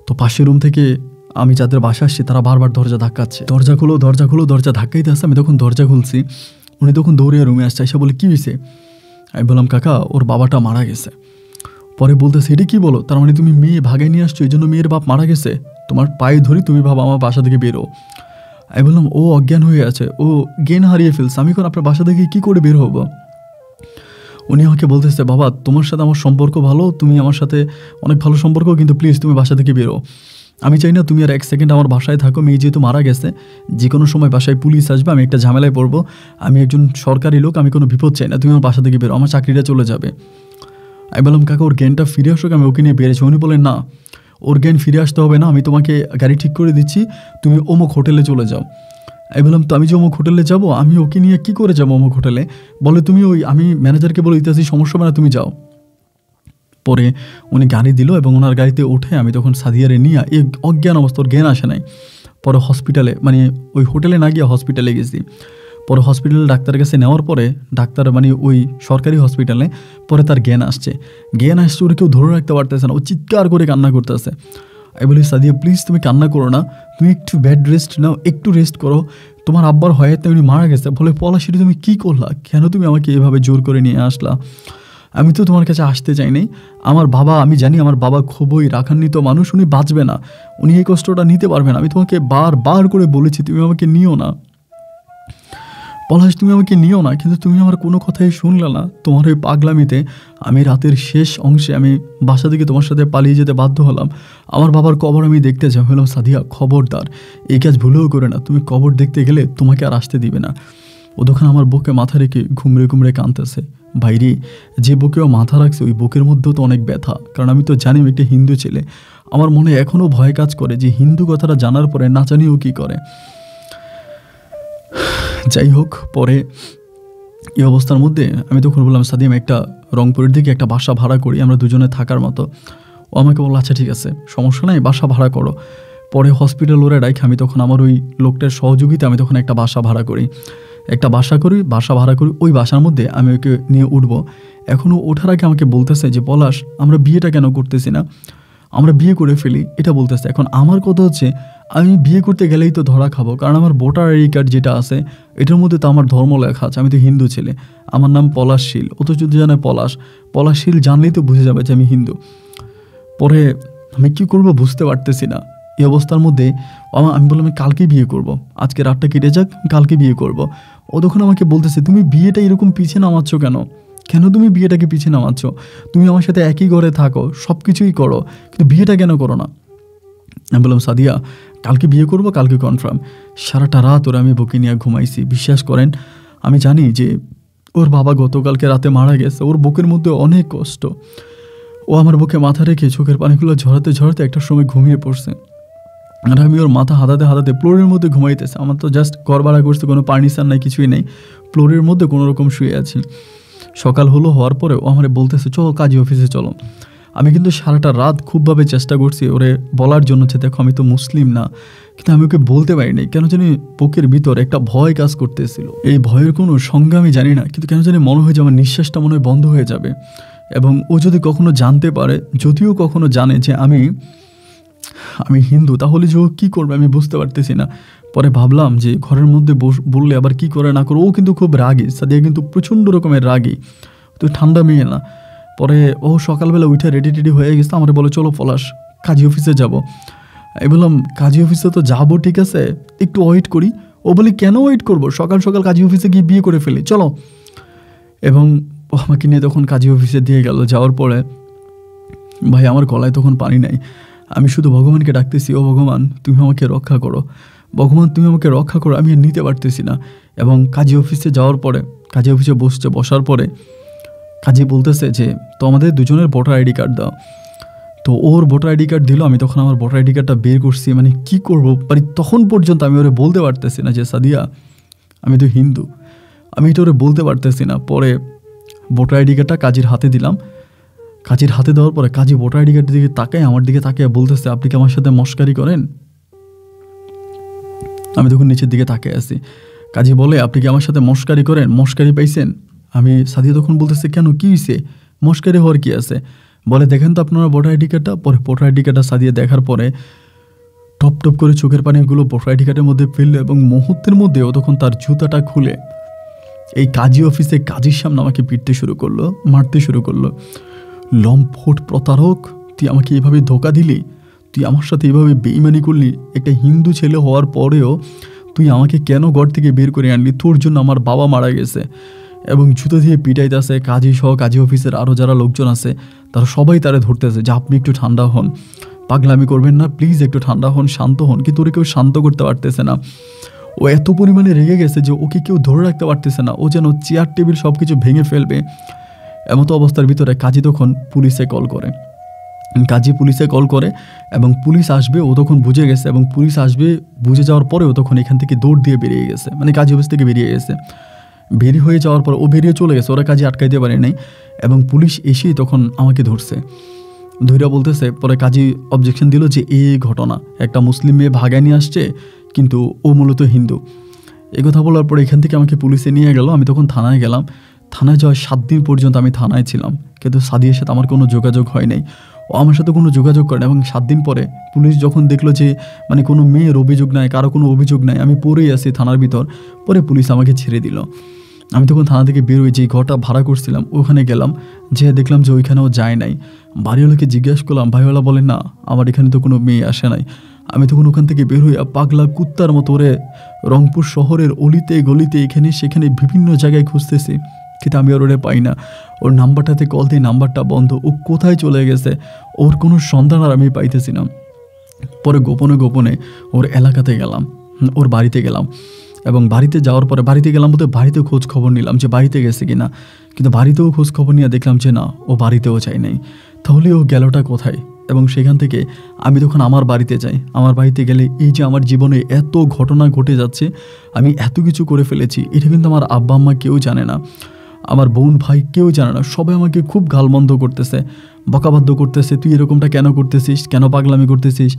তো পাশের রুম থেকে আমি যাদের বাসা আসছি তারা বারবার দরজা ধাক্কাচ্ছে, দরজা ধাক্কাইতে আসছে। আমি তখন দরজা খুলছি, উনি তখন দৌড়ে রুমে আসছে। এসে বলে, কী হয়েছে? আমি বললাম, কাকা ওর বাবাটা মারা গেছে। পরে বলতেছে, এটা কী বলো? তার তুমি মেয়ে ভাগাই নিয়ে আসছো, এই জন্য মেয়ের বাপ মারা গেছে? তোমার পায়ে ধরি, তুমি ভাবো আমার বাসা থেকে বেরো। আমি বললাম, ও অজ্ঞান হয়ে আছে, ও জ্ঞান হারিয়ে ফেলছে, আমি এখন আপনার বাসা থেকে কী করে বের হবো? উনি আমাকে বলতেছে, বাবা তোমার সাথে আমার সম্পর্ক ভালো, তুমি আমার সাথে অনেক ভালো সম্পর্ক, কিন্তু প্লিজ তুমি বাসা থেকে বেরো। আমি চাই না তুমি আর 1 সেকেন্ড আমার বাসায় থাকো। মেয়ে যেহেতু মারা গেছে, যে কোনো সময় বাসায় পুলিশ আসবে, আমি একটা ঝামেলায় পড়বো। আমি একজন সরকারি লোক, আমি কোনো বিপদ চাই না, তুমি আমার বাসা থেকে বেরো, আমার চাকরিটা চলে যাবে। আমি বললাম কাকা ওর জ্ঞানটা ফিরে আসুক, আমি ওকে নিয়ে বেরিয়েছি। উনি বলেন না, ওর জ্ঞান ফিরে আসতে হবে না, আমি তোমাকে গাড়ি ঠিক করে দিচ্ছি, তুমি অমুক হোটেলে চলে যাও। আমি বললাম তো আমি যে অমুক হোটেলে যাবো, আমি ওকে নিয়ে কী করে যাবো অমুক হোটেলে? বলে তুমি আমি ম্যানেজারকে বলে দিতেছি, সমস্যা হবে না, তুমি যাও। পরে উনি গাড়ি দিল এবং ওনার গাড়িতে উঠে আমি তখন সাদিয়ারে নিয়ে এই অজ্ঞান অবস্থা, ওর জ্ঞান আসে নাই। পরে হসপিটালে, মানে ওই হোটেলে না গিয়ে হসপিটালে গেছি। পরে হসপিটালে ডাক্তারের কাছে নেওয়ার পরে ডাক্তার, মানে ওই সরকারি হসপিটালে, পরে তার জ্ঞান আসছে। ওর কেউ ধরে রাখতে পারতেছে না, ও চিৎকার করে কান্না করতেছে। আমি বলি সাদিয়া প্লিজ তুমি কান্না করো না, তুমি একটু বেড রেস্ট নাও, একটু রেস্ট করো, তোমার আব্বার হয়তো উনি মারা গেছে। বলে পলাশিটা তুমি কী করলা, কেন তুমি আমাকে এভাবে জোর করে নিয়ে আসলা? আমি তো তোমার কাছে আসতে চাইনি। আমার বাবা, আমি জানি আমার বাবা খুবই রাগান্বিত মানুষ, উনি বাঁচবে না, উনি এই কষ্টটা নিতে পারবে না। আমি তোমাকে বারবার করে বলেছি তুমি আমাকে নিও না পলাশ, তুমি আমাকে নিও না, কিন্তু তুমি আমার কোনো কথাই শুনলে না। তোমার ওই পাগলামিতে আমি রাতের শেষ অংশে আমি বাসা থেকে তোমার সাথে পালিয়ে যেতে বাধ্য হলাম। আমার বাবার কবর আমি দেখতে যাই। হলাম সাদিয়া খবরদার এই কাজ ভুলেও করে না, তুমি কবর দেখতে গেলে তোমাকে আর আসতে দিবে না। ও তখন আমার বুকে মাথা রেখে ঘুমড়ে ঘুমড়ে কাঁদতেছে। ভাইরে, যে বুকেও মাথা রাখছে ওই বুকের মধ্যেও তো অনেক ব্যথা, কারণ আমি তো জানি আমি একটা হিন্দু ছেলে। আমার মনে এখনও ভয় কাজ করে যে হিন্দু কথাটা জানার পরে না জানিও কী করে। যাই হোক, পরে এই অবস্থার মধ্যে আমি তখন বললাম সাদিয়া আমি একটা রংপুরের দিকে একটা বাসা ভাড়া করি, আমরা দুজনে থাকার মতো। ও আমাকে বললো আচ্ছা ঠিক আছে, সমস্যা নাই, বাসা ভাড়া করো। পরে হসপিটাল ওরে রাখে আমি তখন আমার ওই লোকটার সহযোগিতা আমি তখন একটা বাসা ভাড়া করি। বাসা ভাড়া করি, ওই বাসার মধ্যে আমি ওকে নিয়ে উঠবো। এখনও ওঠার আগে আমাকে বলতেছে যে পলাশ আমরা বিয়েটা কেন করতেছি না, আমরা বিয়ে করে ফেলি, এটা বলতেছে। এখন আমার কথা হচ্ছে আমি বিয়ে করতে গেলেই তো ধরা খাবো, কারণ আমার ভোটার আইডি কার্ড যেটা আছে এটার মধ্যে তো আমার ধর্ম লেখা আছে, আমি তো হিন্দু ছেলে, আমার নাম পলাশশীল। ও তো যদি জানে পলাশশীল জানলেই তো বুঝে যাবে যে আমি হিন্দু। পরে আমি কী করবো বুঝতে পারতেছি না। এই অবস্থার মধ্যে আমি বললাম আমি কালকে বিয়ে করব, আজকে রাতটা কেটে যাক, কালকে বিয়ে করব। ও তখন আমাকে বলতেছে তুমি বিয়েটা এরকম পিছিয়ে নামাচ্ছ কেন, তুমি বিয়েটাকে পিছিয়ে নামাচ্ছ? তুমি আমার সাথে একই ঘরে থাকো, সব কিছুই করো, কিন্তু বিয়েটা কেন করো না? আমি বললাম সাদিয়া কালকে বিয়ে করব, কালকে কনফার্ম। সারাটা রাত ওরা আমি বুকে নিয়ে ঘুমাইছি। বিশ্বাস করেন আমি জানি যে ওর বাবা গতকালকে রাতে মারা গেছে, ওর বুকের মধ্যে অনেক কষ্ট। ও আমার বুকে মাথা রেখে চোখের পানিগুলো ঝরাতে ঝরাতে একটা সময় ঘুমিয়ে পড়ছে, আর আমি ওর মাথা হাতাতে ফ্লোরের মধ্যে ঘুমাইতেছে। আমার তো জাস্ট ঘর ভাড়া করছে, কোনো ফার্নিচার নাই, কিছুই নেই, ফ্লোরের মধ্যে কোনো রকম শুয়ে আছি। সকাল হওয়ার পরে ও আমার বলতেছে চলো কাজী অফিসে চলো। আমি কিন্তু সারাটা রাত খুবভাবে চেষ্টা করছি ওরে বলার জন্য যে দেখো আমি তো মুসলিম না, কিন্তু আমি ওকে বলতে পারিনি। কেন জানি বুকের ভিতর একটা ভয় কাজ করতেছিল। এই ভয়ের কোনো সংজ্ঞা আমি জানি না, কিন্তু কেন জানি মনে হয় যে আমার নিঃশ্বাসটা মনে হয় বন্ধ হয়ে যাবে। এবং ও যদি কখনো জানতে পারে, যদিও কখনো জানে যে আমি হিন্দু, তাহলে যে ও কী করবে আমি বুঝতে পারতেছি না। পরে ভাবলাম যে ঘরের মধ্যে বললে আবার কি করে না করে। ও কিন্তু খুব রাগী, সাদিয়া কিন্তু প্রচণ্ড রকমের রাগী, তো ঠান্ডা মেয়ে না। পরে ও সকালবেলা উঠে রেডি হয়ে গেছে, আমার বলে চলো পলাশ কাজী অফিসে যাব। আমি বললাম কাজী অফিসে তো যাবো, ঠিক আছে একটু ওয়েট করি। ও বলে কেন ওয়েট করবো, সকাল সকাল কাজী অফিসে গিয়ে বিয়ে করে ফেলি, চলো। এবং ও আমাকে নিয়ে তখন কাজী অফিসে দিয়ে গেল। যাওয়ার পরে ভাই আমার গলায় তখন পানি নাই, আমি শুধু ভগবানকে ডাকতেছি, ও ভগবান তুমি আমাকে রক্ষা করো, ভগবান তুমি আমাকে রক্ষা করো, আমি আর নিতে পারতেছি না। এবং কাজী অফিসে যাওয়ার পরে কাজী অফিসে বসার পরে কাজী বলতেছে যে তো আমাদের দুজনের ভোটার আইডি কার্ড দাও। তো ওর ভোটার আইডি কার্ড দিল, আমি তখন আমার ভোটার আইডি কার্ডটা বের করছি। মানে কী করবো, মানে তখন পর্যন্ত আমি ওরে বলতে পারতেছি না যে সাদিয়া আমি তো হিন্দু, আমি এটা ওরে বলতে পারতেছি না। পরে ভোটার আইডি কার্ডটা কাজীর হাতে দিলাম। কাজীর হাতে দেওয়ার পরে কাজী ভোটার আইডি কার্ডের দিকে তাকায়, আমার দিকে তাকিয়ে বলতেছে আপনি কি আমার সাথে মস্কারি করেন? আমি তখন নিচের দিকে তাকিয়ে আছি। কাজী বলে আপনি কি আমার সাথে মস্কারি করেন, মস্কারি পাইছেন? সাদিয়া তখন বলতেছে কেন, কী হয়েছে, মস্কারি হওয়ার কী আছে? বলে দেখেন তো আপনারা ভোটার আইডি কার্ডটা। পরে ভোটার আইডি কার্ডটা সাদিয়া দেখার পরে টপ টপ করে চোখের পানিগুলো ভোটার আইডি কার্ডের মধ্যে ফেললো, এবং মুহূর্তের মধ্যে ও তখন তার জুতাটা খুলে এই কাজী অফিসে কাজীর সামনে আমাকে পিটতে শুরু করলো, মারতে শুরু করলো। লম্পট প্রতারক, তুই আমাকে এভাবে ধোকা দিলি, তুই আমার সাথে এভাবে বেইমানি করলি, একটা হিন্দু ছেলে হওয়ার পরেও তুই আমাকে কেন ঘর থেকে বের করে আনলি, তোর জন্য আমার বাবা মারা গেছে। এবং জুতো দিয়ে পিটাইতেছে। কাজী সহ কাজী অফিসের আরও যারা লোকজন আছে তারা সবাই তারে ধরতেছে যে আপনি একটু ঠান্ডা হন। পাগলামি করবেন না, প্লিজ একটু ঠান্ডা হন, শান্ত হন। কিন্তু ওরে কেউ শান্ত করতে পারতেছে না। ও এত পরিমাণে রেগে গেছে যে ওকে কেউ ধরে রাখতে পারতেছে না। ও যেন চেয়ার টেবিল সব কিছু ভেঙে ফেলবে। এমতো অবস্থার ভিতরে কাজী তখন পুলিশে কল করে। কাজী পুলিশে কল করে এবং পুলিশ আসবে ও তখন বুঝে গেছে, এবং পুলিশ আসবে বুঝে যাওয়ার পরেও তখন এখান থেকে দৌড় দিয়ে বেরিয়ে গেছে, মানে কাজী অফিস থেকে বেরিয়ে গেছে। বেরিয়ে হয়ে যাওয়ার পর ও বেরিয়ে চলে গেছে, ওরা কাজে আটকাইতে পারে নাই। এবং পুলিশ এসেই তখন আমাকে ধরছে, ধৈর্য বলতেছে। পরে কাজী অবজেকশন দিল যে এই ঘটনা, একটা মুসলিম মেয়ে ভাগায় নিয়ে আসছে, কিন্তু ও মূলত হিন্দু। এই কথা বলার পরে এখান থেকে আমাকে পুলিশে নিয়ে গেল। আমি তখন থানায় গেলাম। থানায় যাওয়ার 7 দিন পর্যন্ত আমি থানায় ছিলাম, কিন্তু সাদিয়ার সাথে আমার কোনো যোগাযোগ হয় নাই। ও আমার সাথে কোনো যোগাযোগ করে না। এবং 7 দিন পরে পুলিশ যখন দেখলো যে মানে কোনো মেয়ের অভিযোগ নাই, কারো কোনো অভিযোগ নাই, আমি পড়েই আছি থানার ভিতর, পরে পুলিশ আমাকে ছেড়ে দিল। আমি তখন থানা থেকে বেরোই, যে ঘরটা ভাড়া করছিলাম ওখানে গেলাম, যে দেখলাম যে ওইখানেও যায় নাই। বাড়িওয়ালাকে জিজ্ঞেস করলাম, বাড়িওয়ালা বলে না, আমার এখানে তো কোনো মেয়ে আসে নাই। আমি তখন ওখান থেকে বের হইয়া পাগলা কুত্তার মতো ওরে রংপুর শহরের অলিতে গলিতে এখানে সেখানে বিভিন্ন জায়গায় খুঁজতেছি, কিন্তু আমি আর ওরে পাই না। ওর নাম্বারটাতে কল দিয়ে নাম্বারটা বন্ধ, ও কোথায় চলে গেছে, ওর কোনো সন্ধান আর আমি পাইতেছি না। পরে গোপনে গোপনে ওর এলাকাতে গেলাম, ওর বাড়িতে গেলাম। এবং বাড়িতে যাওয়ার পরে, বাড়িতে গেলাম বলতে বাড়িতে খোঁজ খবর নিলাম যে বাড়িতে গেছে কিনা, কিন্তু বাড়িতেও খোঁজ খবর নিয়ে দেখলাম যে না, ও বাড়িতেও যায় নাই। তাহলে ও গেলটা কোথায়? এবং সেখান থেকে আমি তখন আমার বাড়িতে যাই। আমার বাড়িতে গেলে এই যে আমার জীবনে এত ঘটনা ঘটে যাচ্ছে, আমি এত কিছু করে ফেলেছি, এটা কিন্তু আমার আব্বা আম্মা কেউ জানে না, আমার বোন ভাই কেউ জানে না। সবাই আমাকে খুব গালমন্দ করতেছে, বকাবাধ্য করতেছে, তুই এরকমটা কেন করতেছিস, কেন পাগলামি করতেছিস,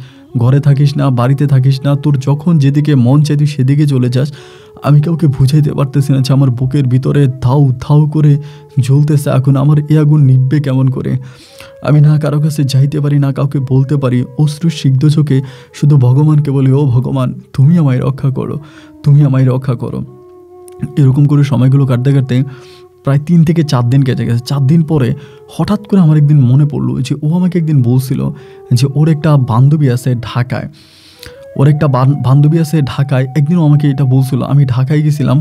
ঘরে থাকিস না, বাড়িতে থাকিস না, তোর যখন যেদিকে মন চাই তুই সেদিকে চলে যাস। আমি কাউকে বুঝাইতে পারতেছি না যে আমার বুকের ভিতরে ধাউ ধাউ করে জ্বলতেছে আগুন, আমার এই আগুন নিভবে কেমন করে। আমি না কারো কাছে যাইতে পারি, না কাউকে বলতে পারি। অশ্রু সিগ্ধ চোখে শুধু ভগবানকে বলি, ও ভগবান তুমি আমায় রক্ষা করো, তুমি আমায় রক্ষা করো। এরকম করে সময়গুলো কাটতে কাটতে প্রায় 3 থেকে 4 দিন কেটে গেছে। 4 দিন পরে হঠাৎ করে আমার একদিন মনে পড়লো যে ও আমাকে একদিন বলছিল যে ওর একটা বান্ধবী আছে ঢাকায়, ওর একটা বান্ধবী আছে ঢাকায়। একদিনও আমাকে এটা বলছিল। আমি ঢাকায় গেছিলাম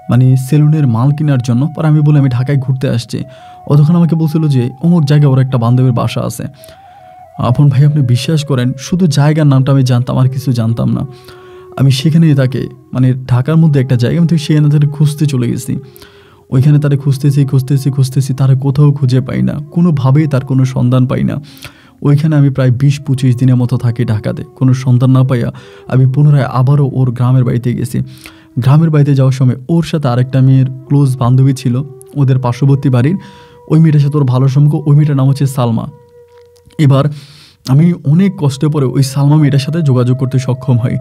মানে সেলুনের মাল কেনার জন্য। পরে আমি বলি আমি ঢাকায় ঘুরতে আসছি। ও তখন আমাকে বলছিল যে অমুক জায়গায় ওর একটা বান্ধবীর বাসা আছে। আপন ভাই আপনি বিশ্বাস করেন, শুধু জায়গার নামটা আমি জানতাম, আর কিছু জানতাম না। আমি সেখানেই তাকে, মানে ঢাকার মধ্যে একটা জায়গা, আমি তো সেখানে তাদের খুঁজতে চলে গেছি। ওইখানে তারা খুঁজতেছি, তারা কোথাও খুঁজে পাই না, কোনোভাবেই তার কোনো সন্ধান পাই না। ওইখানে আমি প্রায় 20-25 দিনের মতো থাকি ঢাকাতে। কোনো সন্ধান না পাইয়া আমি পুনরায় আবারও ওর গ্রামের বাড়িতে গেছি। গ্রামের বাড়িতে যাওয়ার সময় ওর সাথে আরেকটা মেয়ের ক্লোজ বান্ধবী ছিল, ওদের পার্শ্ববর্তী বাড়ির। ওই মেয়েটার সাথে ওর ভালো সম্পর্ক। ওই মেয়েটার নাম হচ্ছে সালমা। এবার আমি অনেক কষ্টে পরে ওই সালমা মেয়েটার সাথে যোগাযোগ করতে সক্ষম হই।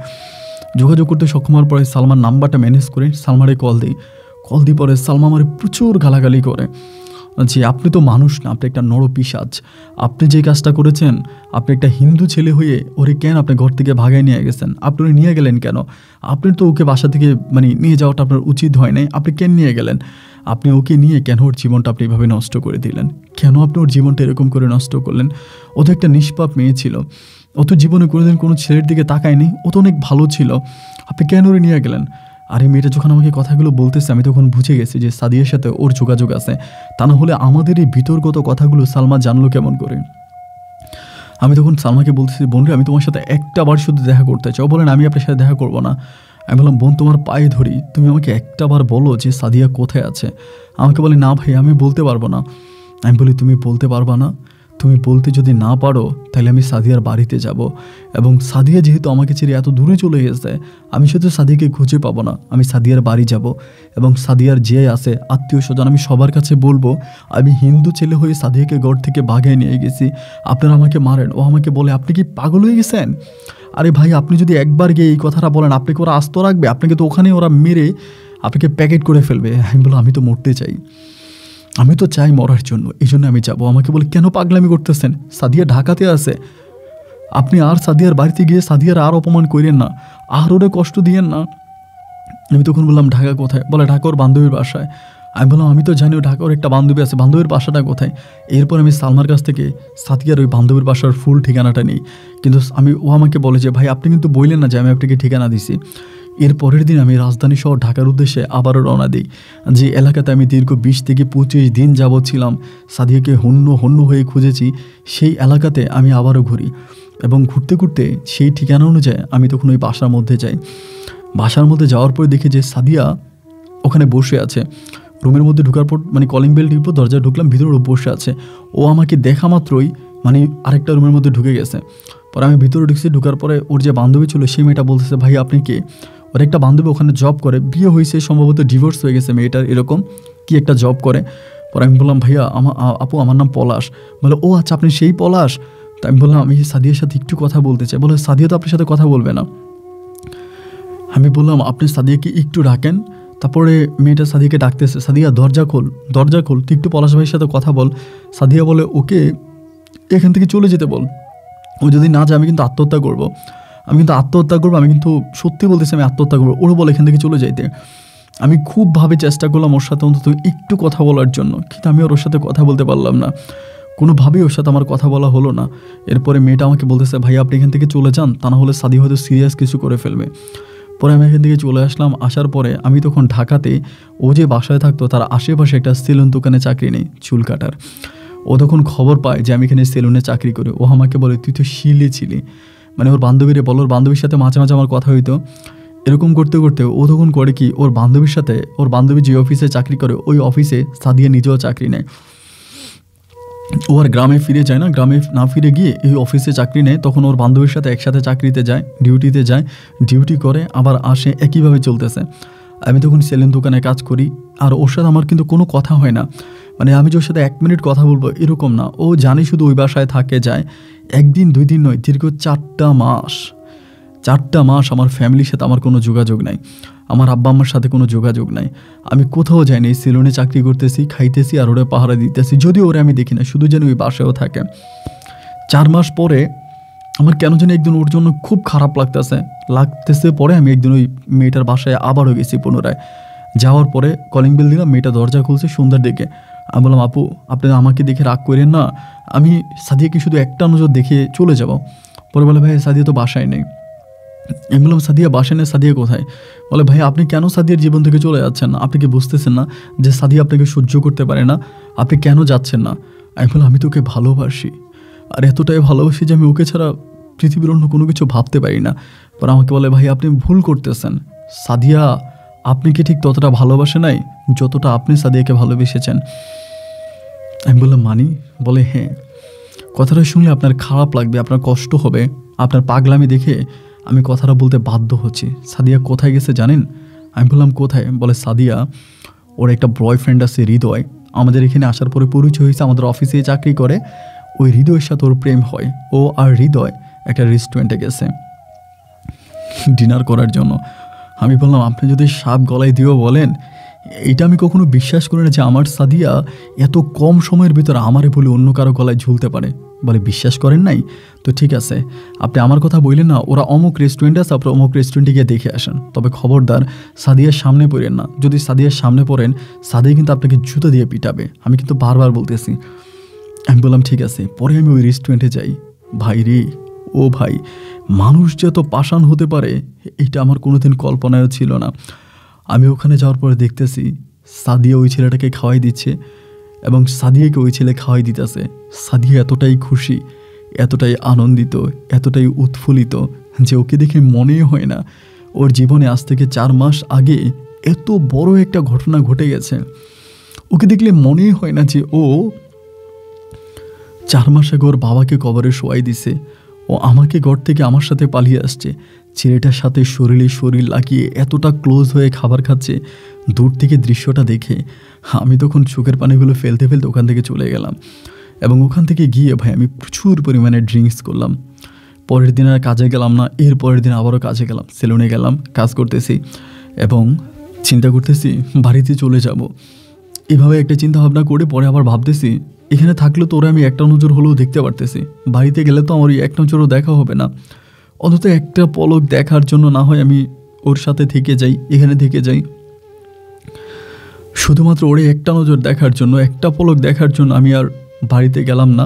যোগাযোগ করতে সক্ষম হওয়ার পরে সালমার নাম্বারটা ম্যানেজ করে সালমারে কল দিই। কল দিয়ে পরে সালমা আমার প্রচুর গালাগালি করে যে আপনি তো মানুষ না, আপনি একটা নরপিশাচ, আপনি যে কাজটা করেছেন, আপনি একটা হিন্দু ছেলে হয়ে ওরে কেন আপনি ঘর থেকে ভাগায় নিয়ে গেছেন, আপনি ওরে নিয়ে গেলেন কেন, আপনি তো ওকে বাসা থেকে মানে নিয়ে যাওয়াটা আপনার উচিত হয় নাই, আপনি কেন নিয়ে গেলেন, আপনি ওকে নিয়ে কেন ওর জীবনটা আপনি এভাবে নষ্ট করে দিলেন, কেন আপনি ওর জীবনটা এরকম করে নষ্ট করলেন। ও তো একটা নিষ্পাপ মেয়ে ছিল, ও তো জীবনে কোনোদিন কোনো ছেলের দিকে তাকায়নি, ও তো অনেক ভালো ছিল, আপনি কেন ওরে নিয়ে গেলেন। আর এই মেয়েটা যখন আমাকে কথাগুলো বলতেছে আমি তখন বুঝে গেছি যে সাদিয়ার সাথে ওর যোগাযোগ আছে, তা না হলে আমাদের এই বিতর্কত কথাগুলো সালমা জানলো কেমন করে। আমি তখন সালমাকে বলতেছি, বোন রে আমি তোমার সাথে একটা বার শুধু দেখা করতে চাই। বলেন আমি আপনার সাথে দেখা করবো না। আমি বললাম বোন তোমার পায়ে ধরি, তুমি আমাকে একটা বার বলো যে সাদিয়া কোথায় আছে। আমাকে বলে না ভাই আমি বলতে পারবো না। আমি বলি তুমি বলতে পারবা না, তুমি বলতে যদি না পারো তাহলে আমি সাদিয়ার বাড়িতে যাব, এবং সাদিয়া যেহেতু আমাকে ছেড়ে এত দূরে চলে গেছে, আমি শুধু সাদিয়াকে খুঁজে পাবো না, আমি সাদিয়ার বাড়ি যাব এবং সাদিয়ার যে আছে আত্মীয় স্বজন আমি সবার কাছে বলবো আমি হিন্দু ছেলে হয়ে সাদিয়াকে ঘর থেকে বাগায় নিয়ে গেছি, আপনারা আমাকে মারেন। ও আমাকে বলে আপনি কি পাগল হয়ে গেছেন? আরে ভাই আপনি যদি একবার গিয়ে এই কথাটা বলেন আপনাকে ওরা আস্ত রাখবে, আপনাকে তো ওখানে ওরা মেরে আপনাকে প্যাকেট করে ফেলবে। আমি বললাম আমি তো মরতে চাই, আমি তো চাই মরার জন্য, এই জন্য আমি যাবো। আমাকে বলে কেন পাগলামি করতেছেন, সাদিয়া ঢাকাতে আছে, আপনি আর সাদিয়ার বাড়িতে গিয়ে সাদিয়ার আর অপমান করেন না, আর ওরে কষ্ট দিয়েন না। আমি তখন বললাম ঢাকা কোথায়? বলে ঢাকা ওর বান্ধবীর বাসায়। আমি বললাম আমি তো জানি ও ঢাকা ওর একটা বান্ধবী আছে, বান্ধবীর বাসাটা কোথায়? এরপর আমি সালমার কাছ থেকে সাদিয়ার ওই বান্ধবীর বাসার ফুল ঠিকানাটা নিই, কিন্তু ও আমাকে বলে যে ভাই আপনি কিন্তু বললেন না যে আমি আপনাকে ঠিকানা দিছি। এর পরের দিন আমি রাজধানী শহর ঢাকার উদ্দেশ্যে আবারও রওনা দিই। যে এলাকাতে আমি দীর্ঘ 20 থেকে 25 দিন যাবৎ ছিলাম, সাদিয়াকে হন্য হয়ে খুঁজেছি, সেই এলাকাতে আমি আবারও ঘুরি। এবং ঘুরতে ঘুরতে সেই ঠিকানা অনুযায়ী আমি তখন ওই বাসার মধ্যে যাই। বাসার মধ্যে যাওয়ার পরে দেখি যে সাদিয়া ওখানে বসে আছে। রুমের মধ্যে ঢোকার পর মানে কলিং বেল টিপে দরজা ঢুকলাম, ভিতরে ও বসে আছে। ও আমাকে দেখা মাত্রই মানে আরেকটা রুমের মধ্যে ঢুকে গেছে। পরে আমি ভিতরে ঢুকছি, ঢোকার পরে ওর যে বান্ধবী ছিল সেই মেয়েটা বলতেছে, ভাই আপনি কে? ওর একটা বান্ধবী ওখানে জব করে, বিয়ে হয়েছে, সম্ভবত ডিভোর্স হয়ে গেছে মেয়েটার, এরকম কি একটা জব করে। পরে আমি বললাম, ভাইয়া আপু আমার নাম পলাশ। বলে, ও আচ্ছা আপনি সেই পলাশ। তো আমি বললাম, আমি সাদিয়ার সাথে একটু কথা বলতে চাই। বলে, সাদিয়া তো আপনার সাথে কথা বলবে না। আমি বললাম, আপনি সাদিয়াকে একটু ডাকেন। তারপরে মেয়েটা সাদিয়াকে ডাকতেছে, সাদিয়া দরজা খোল, দরজা খোল, তুই একটু পলাশ ভাইয়ের সাথে কথা বল। সাদিয়া বলে, ওকে এখান থেকে চলে যেতে বল, ও যদি না যায় আমি কিন্তু আত্মহত্যা করবো, আমি কিন্তু সত্যি বলতেছি আমি আত্মহত্যা করবো। ওরা বলে এখান থেকে চলে যাইতে। আমি খুবভাবে চেষ্টা করলাম ওর সাথে অন্তত একটু কথা বলার জন্য, কিন্তু আমি ওর সাথে কথা বলতে পারলাম না, কোনোভাবেই ওর সাথে আমার কথা বলা হলো না। এরপরে মেয়েটা আমাকে বলতেছে, ভাই আপনি এখান থেকে চলে যান, তা না হলে সাদিয়া হয়তো সিরিয়াস কিছু করে ফেলবে। পরে আমি এখান থেকে চলে আসলাম। আসার পরে আমি তখন ঢাকাতে, ও যে বাসায় থাকতো তার আশেপাশে একটা সেলুন দোকানে চাকরি নেই, চুল কাটার। ও তখন খবর পায় যে আমি এখানে সেলুনে চাকরি করি। ও আমাকে বলে, তুই তো শিলে ছিলি, মানে ওর বান্ধবীরে বলো, ওর বান্ধবীর সাথে মাঝে মাঝে আমার কথা হইতো। এরকম করতে করতে ও তখন করে কি, ওর বান্ধবীর সাথে, ওর বান্ধবী যে অফিসে চাকরি করে ওই অফিসে সাদিয়া নিজেও চাকরি নেয়। ও আর গ্রামে ফিরে যায় না, গ্রামে না ফিরে গিয়ে এই অফিসে চাকরি নেয়। তখন ওর বান্ধবীর সাথে একসাথে চাকরিতে যায়, ডিউটিতে যায়, ডিউটি করে আবার আসে, একইভাবে চলতেছে। আমি তখন সেলুন দোকানে কাজ করি, আর ওর সাথে আমার কিন্তু কোনো কথা হয় না, মানে আমি যে ওর সাথে 1 মিনিট কথা বলবো এরকম না। ও জানে শুধু ওই বাসায় থাকে যায়, 1 দিন 2 দিন নয়, দীর্ঘ 4টা মাস আমার ফ্যামিলির সাথে আমার কোনো যোগাযোগ নাই, আমার আব্বা আম্মার সাথে কোনো যোগাযোগ নাই। আমি কোথাও যাইনি, সেলুনে চাকরি করতেছি, খাইতেছি আর ওরা পাহারা দিতেছি, যদিও ওরা আমি দেখি না, শুধু যেন ওই বাসায়ও থাকে। 4 মাস পরে আমার কেন যেন একদিন ওর জন্য খুব খারাপ লাগতেছে। পরে আমি একদিন ওই মেয়েটার বাসায় আবারও গেছি পুনরায়। যাওয়ার পরে কলিং বেল দিলাম, মেয়েটা দরজা খুলছে সুন্দর দেখে। আমি বললাম, আপু আপনি আমাকে দেখে রাগ করেন না, আমি সাদিয়াকে শুধু একটা নজর দেখে চলে যাব। পরে বলে, ভাই সাদিয়া তো বাসায় নেই। আমি বললাম, সাদিয়া বাসায় নেই, সাদিয়া কোথায়? বলে, ভাই আপনি কেন সাদিয়ার জীবন থেকে চলে যাচ্ছেন না? আপনি কি বুঝতেছেন না যে সাদিয়া আপনাকে সহ্য করতে পারে না? আপনি কেন যাচ্ছেন না? আমি বললাম, আমি তোকে ভালোবাসি, আর এতটাই ভালোবাসি যে আমি ওকে ছাড়া পৃথিবীর অন্য কোনো কিছু ভাবতে পারি না। পরে আমাকে বলে, ভাই আপনি ভুল করতেছেন, সাদিয়া আপনাকে ঠিক ততটা ভালোবাসে নাই যতটা আপনি সাদিয়াকে ভালোবেসেছেন। আমি বললাম, মানি? বলে, হ্যাঁ। কথাটা শুনলে আপনার খারাপ লাগবে, আপনার কষ্ট হবে, আপনার পাগলামি দেখে আমি কথাটা বলতে বাধ্য হচ্ছি। সাদিয়া কোথায় গেছে জানেন? আমি বললাম, কোথায়? বলে, সাদিয়া ওর একটা বয়ফ্রেন্ড আছে হৃদয়, আমাদের এখানে আসার পরে পরিচয় হয়েছে, আমাদের অফিসে চাকরি করে, ওই হৃদয়ের সাথে ওর প্রেম হয়। ও আর হৃদয় একটা রেস্টুরেন্টে গেছে ডিনার করার জন্য। আমি বললাম, আপনি যদি সাপ গলায় দিয়েও বলেন, এটা আমি কখনো বিশ্বাস করি না যে আমার সাদিয়া এত কম সময়ের ভিতরে আমারে বলে অন্য কারো গলায় ঝুলতে পারে। বলে, বিশ্বাস করেন নাই তো ঠিক আছে, আপনি আমার কথা বললেন না, ওরা অমুক রেস্টুরেন্টে আছে, আপনার অমুক রেস্টুরেন্টে গিয়ে দেখে আসেন, তবে খবরদার সাদিয়ার সামনে পড়েন না। যদি সাদিয়ার সামনে পড়েন, সাদিয়া কিন্তু আপনাকে জুতো দিয়ে পিটাবে, আমি কিন্তু বারবার বলতেছি। আমি বললাম, ঠিক আছে। পরে আমি ওই রেস্টুরেন্টে যাই। ভাই রে, ও ভাই, মানুষ যে এত পাষাণ হতে পারে এটা আমার কোনোদিন কল্পনায়ও ছিল না। আমি ওখানে যাওয়ার পরে দেখতেছি সাদিয়া ওই ছেলেটাকে খাওয়াই দিচ্ছে এবং সাদিয়াকে ওই ছেলে খাওয়াই দিতেছে। সাদিয়া এতটাই খুশি, এতটাই আনন্দিত, এতটাই উৎফুল্লিত যে ওকে দেখে মনেই হয় না ওর জীবনে আজ থেকে 4 মাস আগে এত বড় একটা ঘটনা ঘটে গেছে। ওকে দেখলে মনেই হয় না যে ও 4 মাস আগে ওর বাবাকে কবরে শোয়াই দিছে, ও আমাকে ঘর থেকে আমার সাথে পালিয়ে আসছে, ছেলেটার সাথে শরীরে শরীর লাগিয়ে এতটা ক্লোজ হয়ে খাবার খাচ্ছে। দূর থেকে দৃশ্যটা দেখে আমি তখন চোখের পানিগুলো ফেলতে ফেলতে ওখান থেকে চলে গেলাম এবং ওখান থেকে গিয়ে ভাই আমি প্রচুর পরিমাণে ড্রিঙ্কস করলাম। পরের দিন আর কাজে গেলাম না, এর পরের দিন আবারও কাজে গেলাম, সেলুনে গেলাম, কাজ করতেছি এবং চিন্তা করতেছি বাড়িতে চলে যাব। এভাবে একটা চিন্তা ভাবনা করে পরে আবার ভাবতেছি এখানে থাকলে তো ওরা আমি একটা নজর হলেও দেখতে পারতেছি, বাড়িতে গেলে তো আমার এক নজরও দেখা হবে না, অন্তত একটা পলক দেখার জন্য না হয় আমি ওর সাথে থেকে যাই, এখানে থেকে যাই, শুধুমাত্র ওরে একটা নজর দেখার জন্য, একটা পলক দেখার জন্য আমি আর বাড়িতে গেলাম না।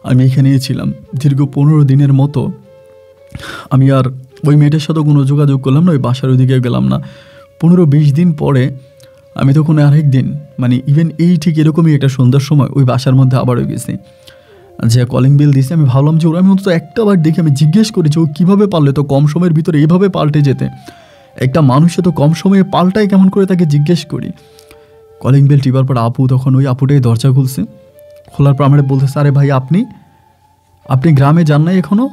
আমি এখানেই ছিলাম দীর্ঘ 15 দিনের মতো। আমি আর ওই মেয়েটার সাথে কোনো যোগাযোগ করলাম না, ওই বাসার ওইদিকে গেলাম না। 15-20 দিন পরে আমি তখন আরেক দিন মানে ইভেন এই ঠিক এরকমই একটা সন্ধ্যার সময় ওই বাসার মধ্যে আবারও গেছি। যে কলিং বেল দিয়েছে। আমি ভাবলাম যে ওরা, আমি অন্তত একটা বার দেখে আমি জিজ্ঞেস করেছি ও কীভাবে পারলে তো কম সময়ের ভিতরে এইভাবে পাল্টে যেতে, একটা মানুষে তো কম সময়ে পাল্টায় কেমন করে, তাকে জিজ্ঞেস করি। কলিং বেল টিপার পর আপু, তখন ওই আপুটাই দরজা খুলছে। খোলার পর আমার বলতেছে, আরে ভাই আপনি গ্রামে যান নাই এখনও?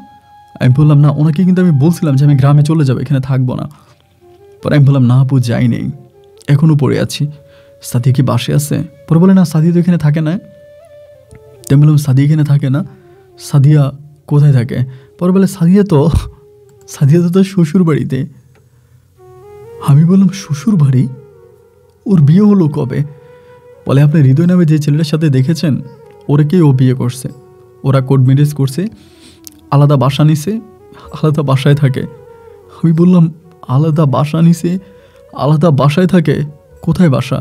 আমি বললাম না, ওনাকে কিন্তু আমি বলছিলাম যে আমি গ্রামে চলে যাবো, এখানে থাকবো না। পরে আমি বললাম, না আপু যাই নেই, এখনও পড়ে আছি। সাদিয়া কি বাসে আছে? পরে বলে, না সাদিয়া তো এখানে থাকে না। তো আমি বললাম, সাদিয়া এখানে থাকে না, সাদিয়া কোথায় থাকে? পরে বলে, সাদিয়া তো তার শ্বশুর বাড়িতে। আমি বললাম, শ্বশুর বাড়ি? ওর বিয়ে হলো কবে? বলে, আপনি হৃদয় নামে যে ছেলেটার সাথে দেখেছেন, ওরাকেই ও বিয়ে করছে। ওরা কোর্ট ম্যারেজ করছে, আলাদা বাসা নিছে, আলাদা বাসায় থাকে। আমি বললাম, আলাদা বাসা নিছে, আলাদা বাসায় থাকে, কোথায় বাসা?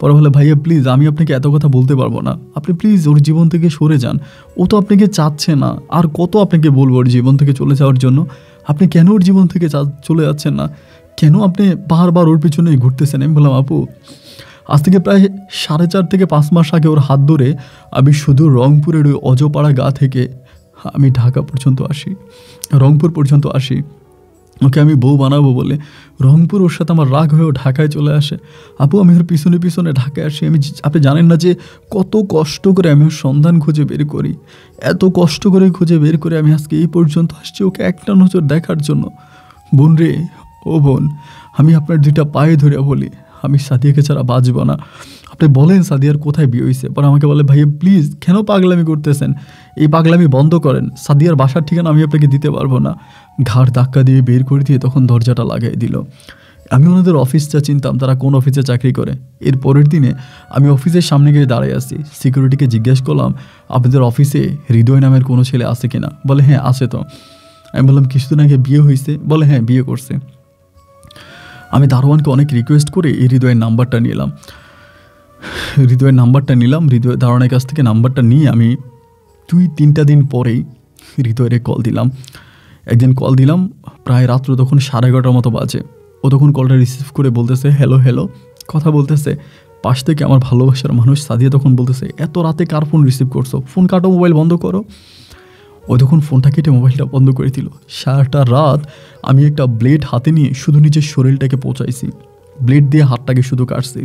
পরে বলে, ভাইয়া প্লিজ আমি আপনাকে এত কথা বলতে পারবো না, আপনি প্লিজ ওর জীবন থেকে সরে যান, ও তো আপনাকে চাচ্ছে না। আর কত আপনাকে বলবো ওর জীবন থেকে চলে যাওয়ার জন্য? আপনি কেন ওর জীবন থেকে চলে যাচ্ছেন না? কেন আপনি বারবার ওর পিছনেই ঘুরতেছেন? আমি বললাম, আপু আজ থেকে প্রায় 4.5 থেকে 5 মাস আগে ওর হাত ধরে আমি শুধু রংপুরের ওই অজপাড়া গা থেকে আমি ঢাকা পর্যন্ত আসি, রংপুর পর্যন্ত আসি, ওকে আমি বউ বানাবো বলে। রংপুর ওর সাথে আমার রাগ হয়েও ঢাকায় চলে আসে। আপু আমি ওর পিছনে পিছনে ঢাকায় আসি। আপনি জানেন না যে কত কষ্ট করে আমি ওর সন্ধান খুঁজে বের করি, এত কষ্ট করে খুঁজে বের করে আমি আজকে এই পর্যন্ত আসছি ওকে একটা নজর দেখার জন্য। বোন রে, ও বোন, আমি আপনার 2টা পায়ে ধরে বলি, আমি সাদিয়াকে ছাড়া বাঁচব না। আপনি বলেন সাদিয়ার কোথায় বিয়ে হয়েছে? পরে আমাকে বলে, ভাইয়া প্লিজ কেন পাগলামি করতেছেন, এই পাগলামি বন্ধ করেন, সাদিয়ার বাসার ঠিকানা আমি আপনাকে দিতে পারবো না। ঘাড় ধাক্কা দিয়ে বের করে দিয়ে তখন দরজাটা লাগাই দিল। আমি ওনাদের অফিসটা চিনতাম, তারা কোন অফিসে চাকরি করে। এর পরের দিনে আমি অফিসের সামনে গিয়ে দাঁড়িয়ে আছি, সিকিউরিটিকে জিজ্ঞেস করলাম, আপনাদের অফিসে হৃদয় নামের কোনো ছেলে আছে কিনা? বলে, হ্যাঁ আছে তো। আমি বললাম, কিছুদিন আগে বিয়ে হয়েছে? বলে, হ্যাঁ বিয়ে করছে। আমি দারোয়ানকে অনেক রিকোয়েস্ট করে এই হৃদয়ের নাম্বারটা নিলাম। হৃদয় দারোয়ানের কাছ থেকে নাম্বারটা নিয়ে আমি 2-3টা দিন পরেই হৃদয়ের কল দিলাম। একদিন কল দিলাম প্রায় রাত্র তখন 11:30 মতো বাজে। ও তখন কলটা রিসিভ করে বলতেছে, হ্যালো কথা বলতেছে। পাশ থেকে আমার ভালোবাসার মানুষ সাদিয়া তখন বলতেছে, এত রাতে কার ফোন রিসিভ করছো? ফোন কাটো, মোবাইল বন্ধ করো। ও তখন ফোনটা কেটে মোবাইলটা বন্ধ করে দিল। সারাটা রাত আমি একটা ব্লেড হাতে নিয়ে শুধু নিজের শরীরটাকে পচাইছি, ব্লেড দিয়ে হাতটাকে শুধু কাটছি,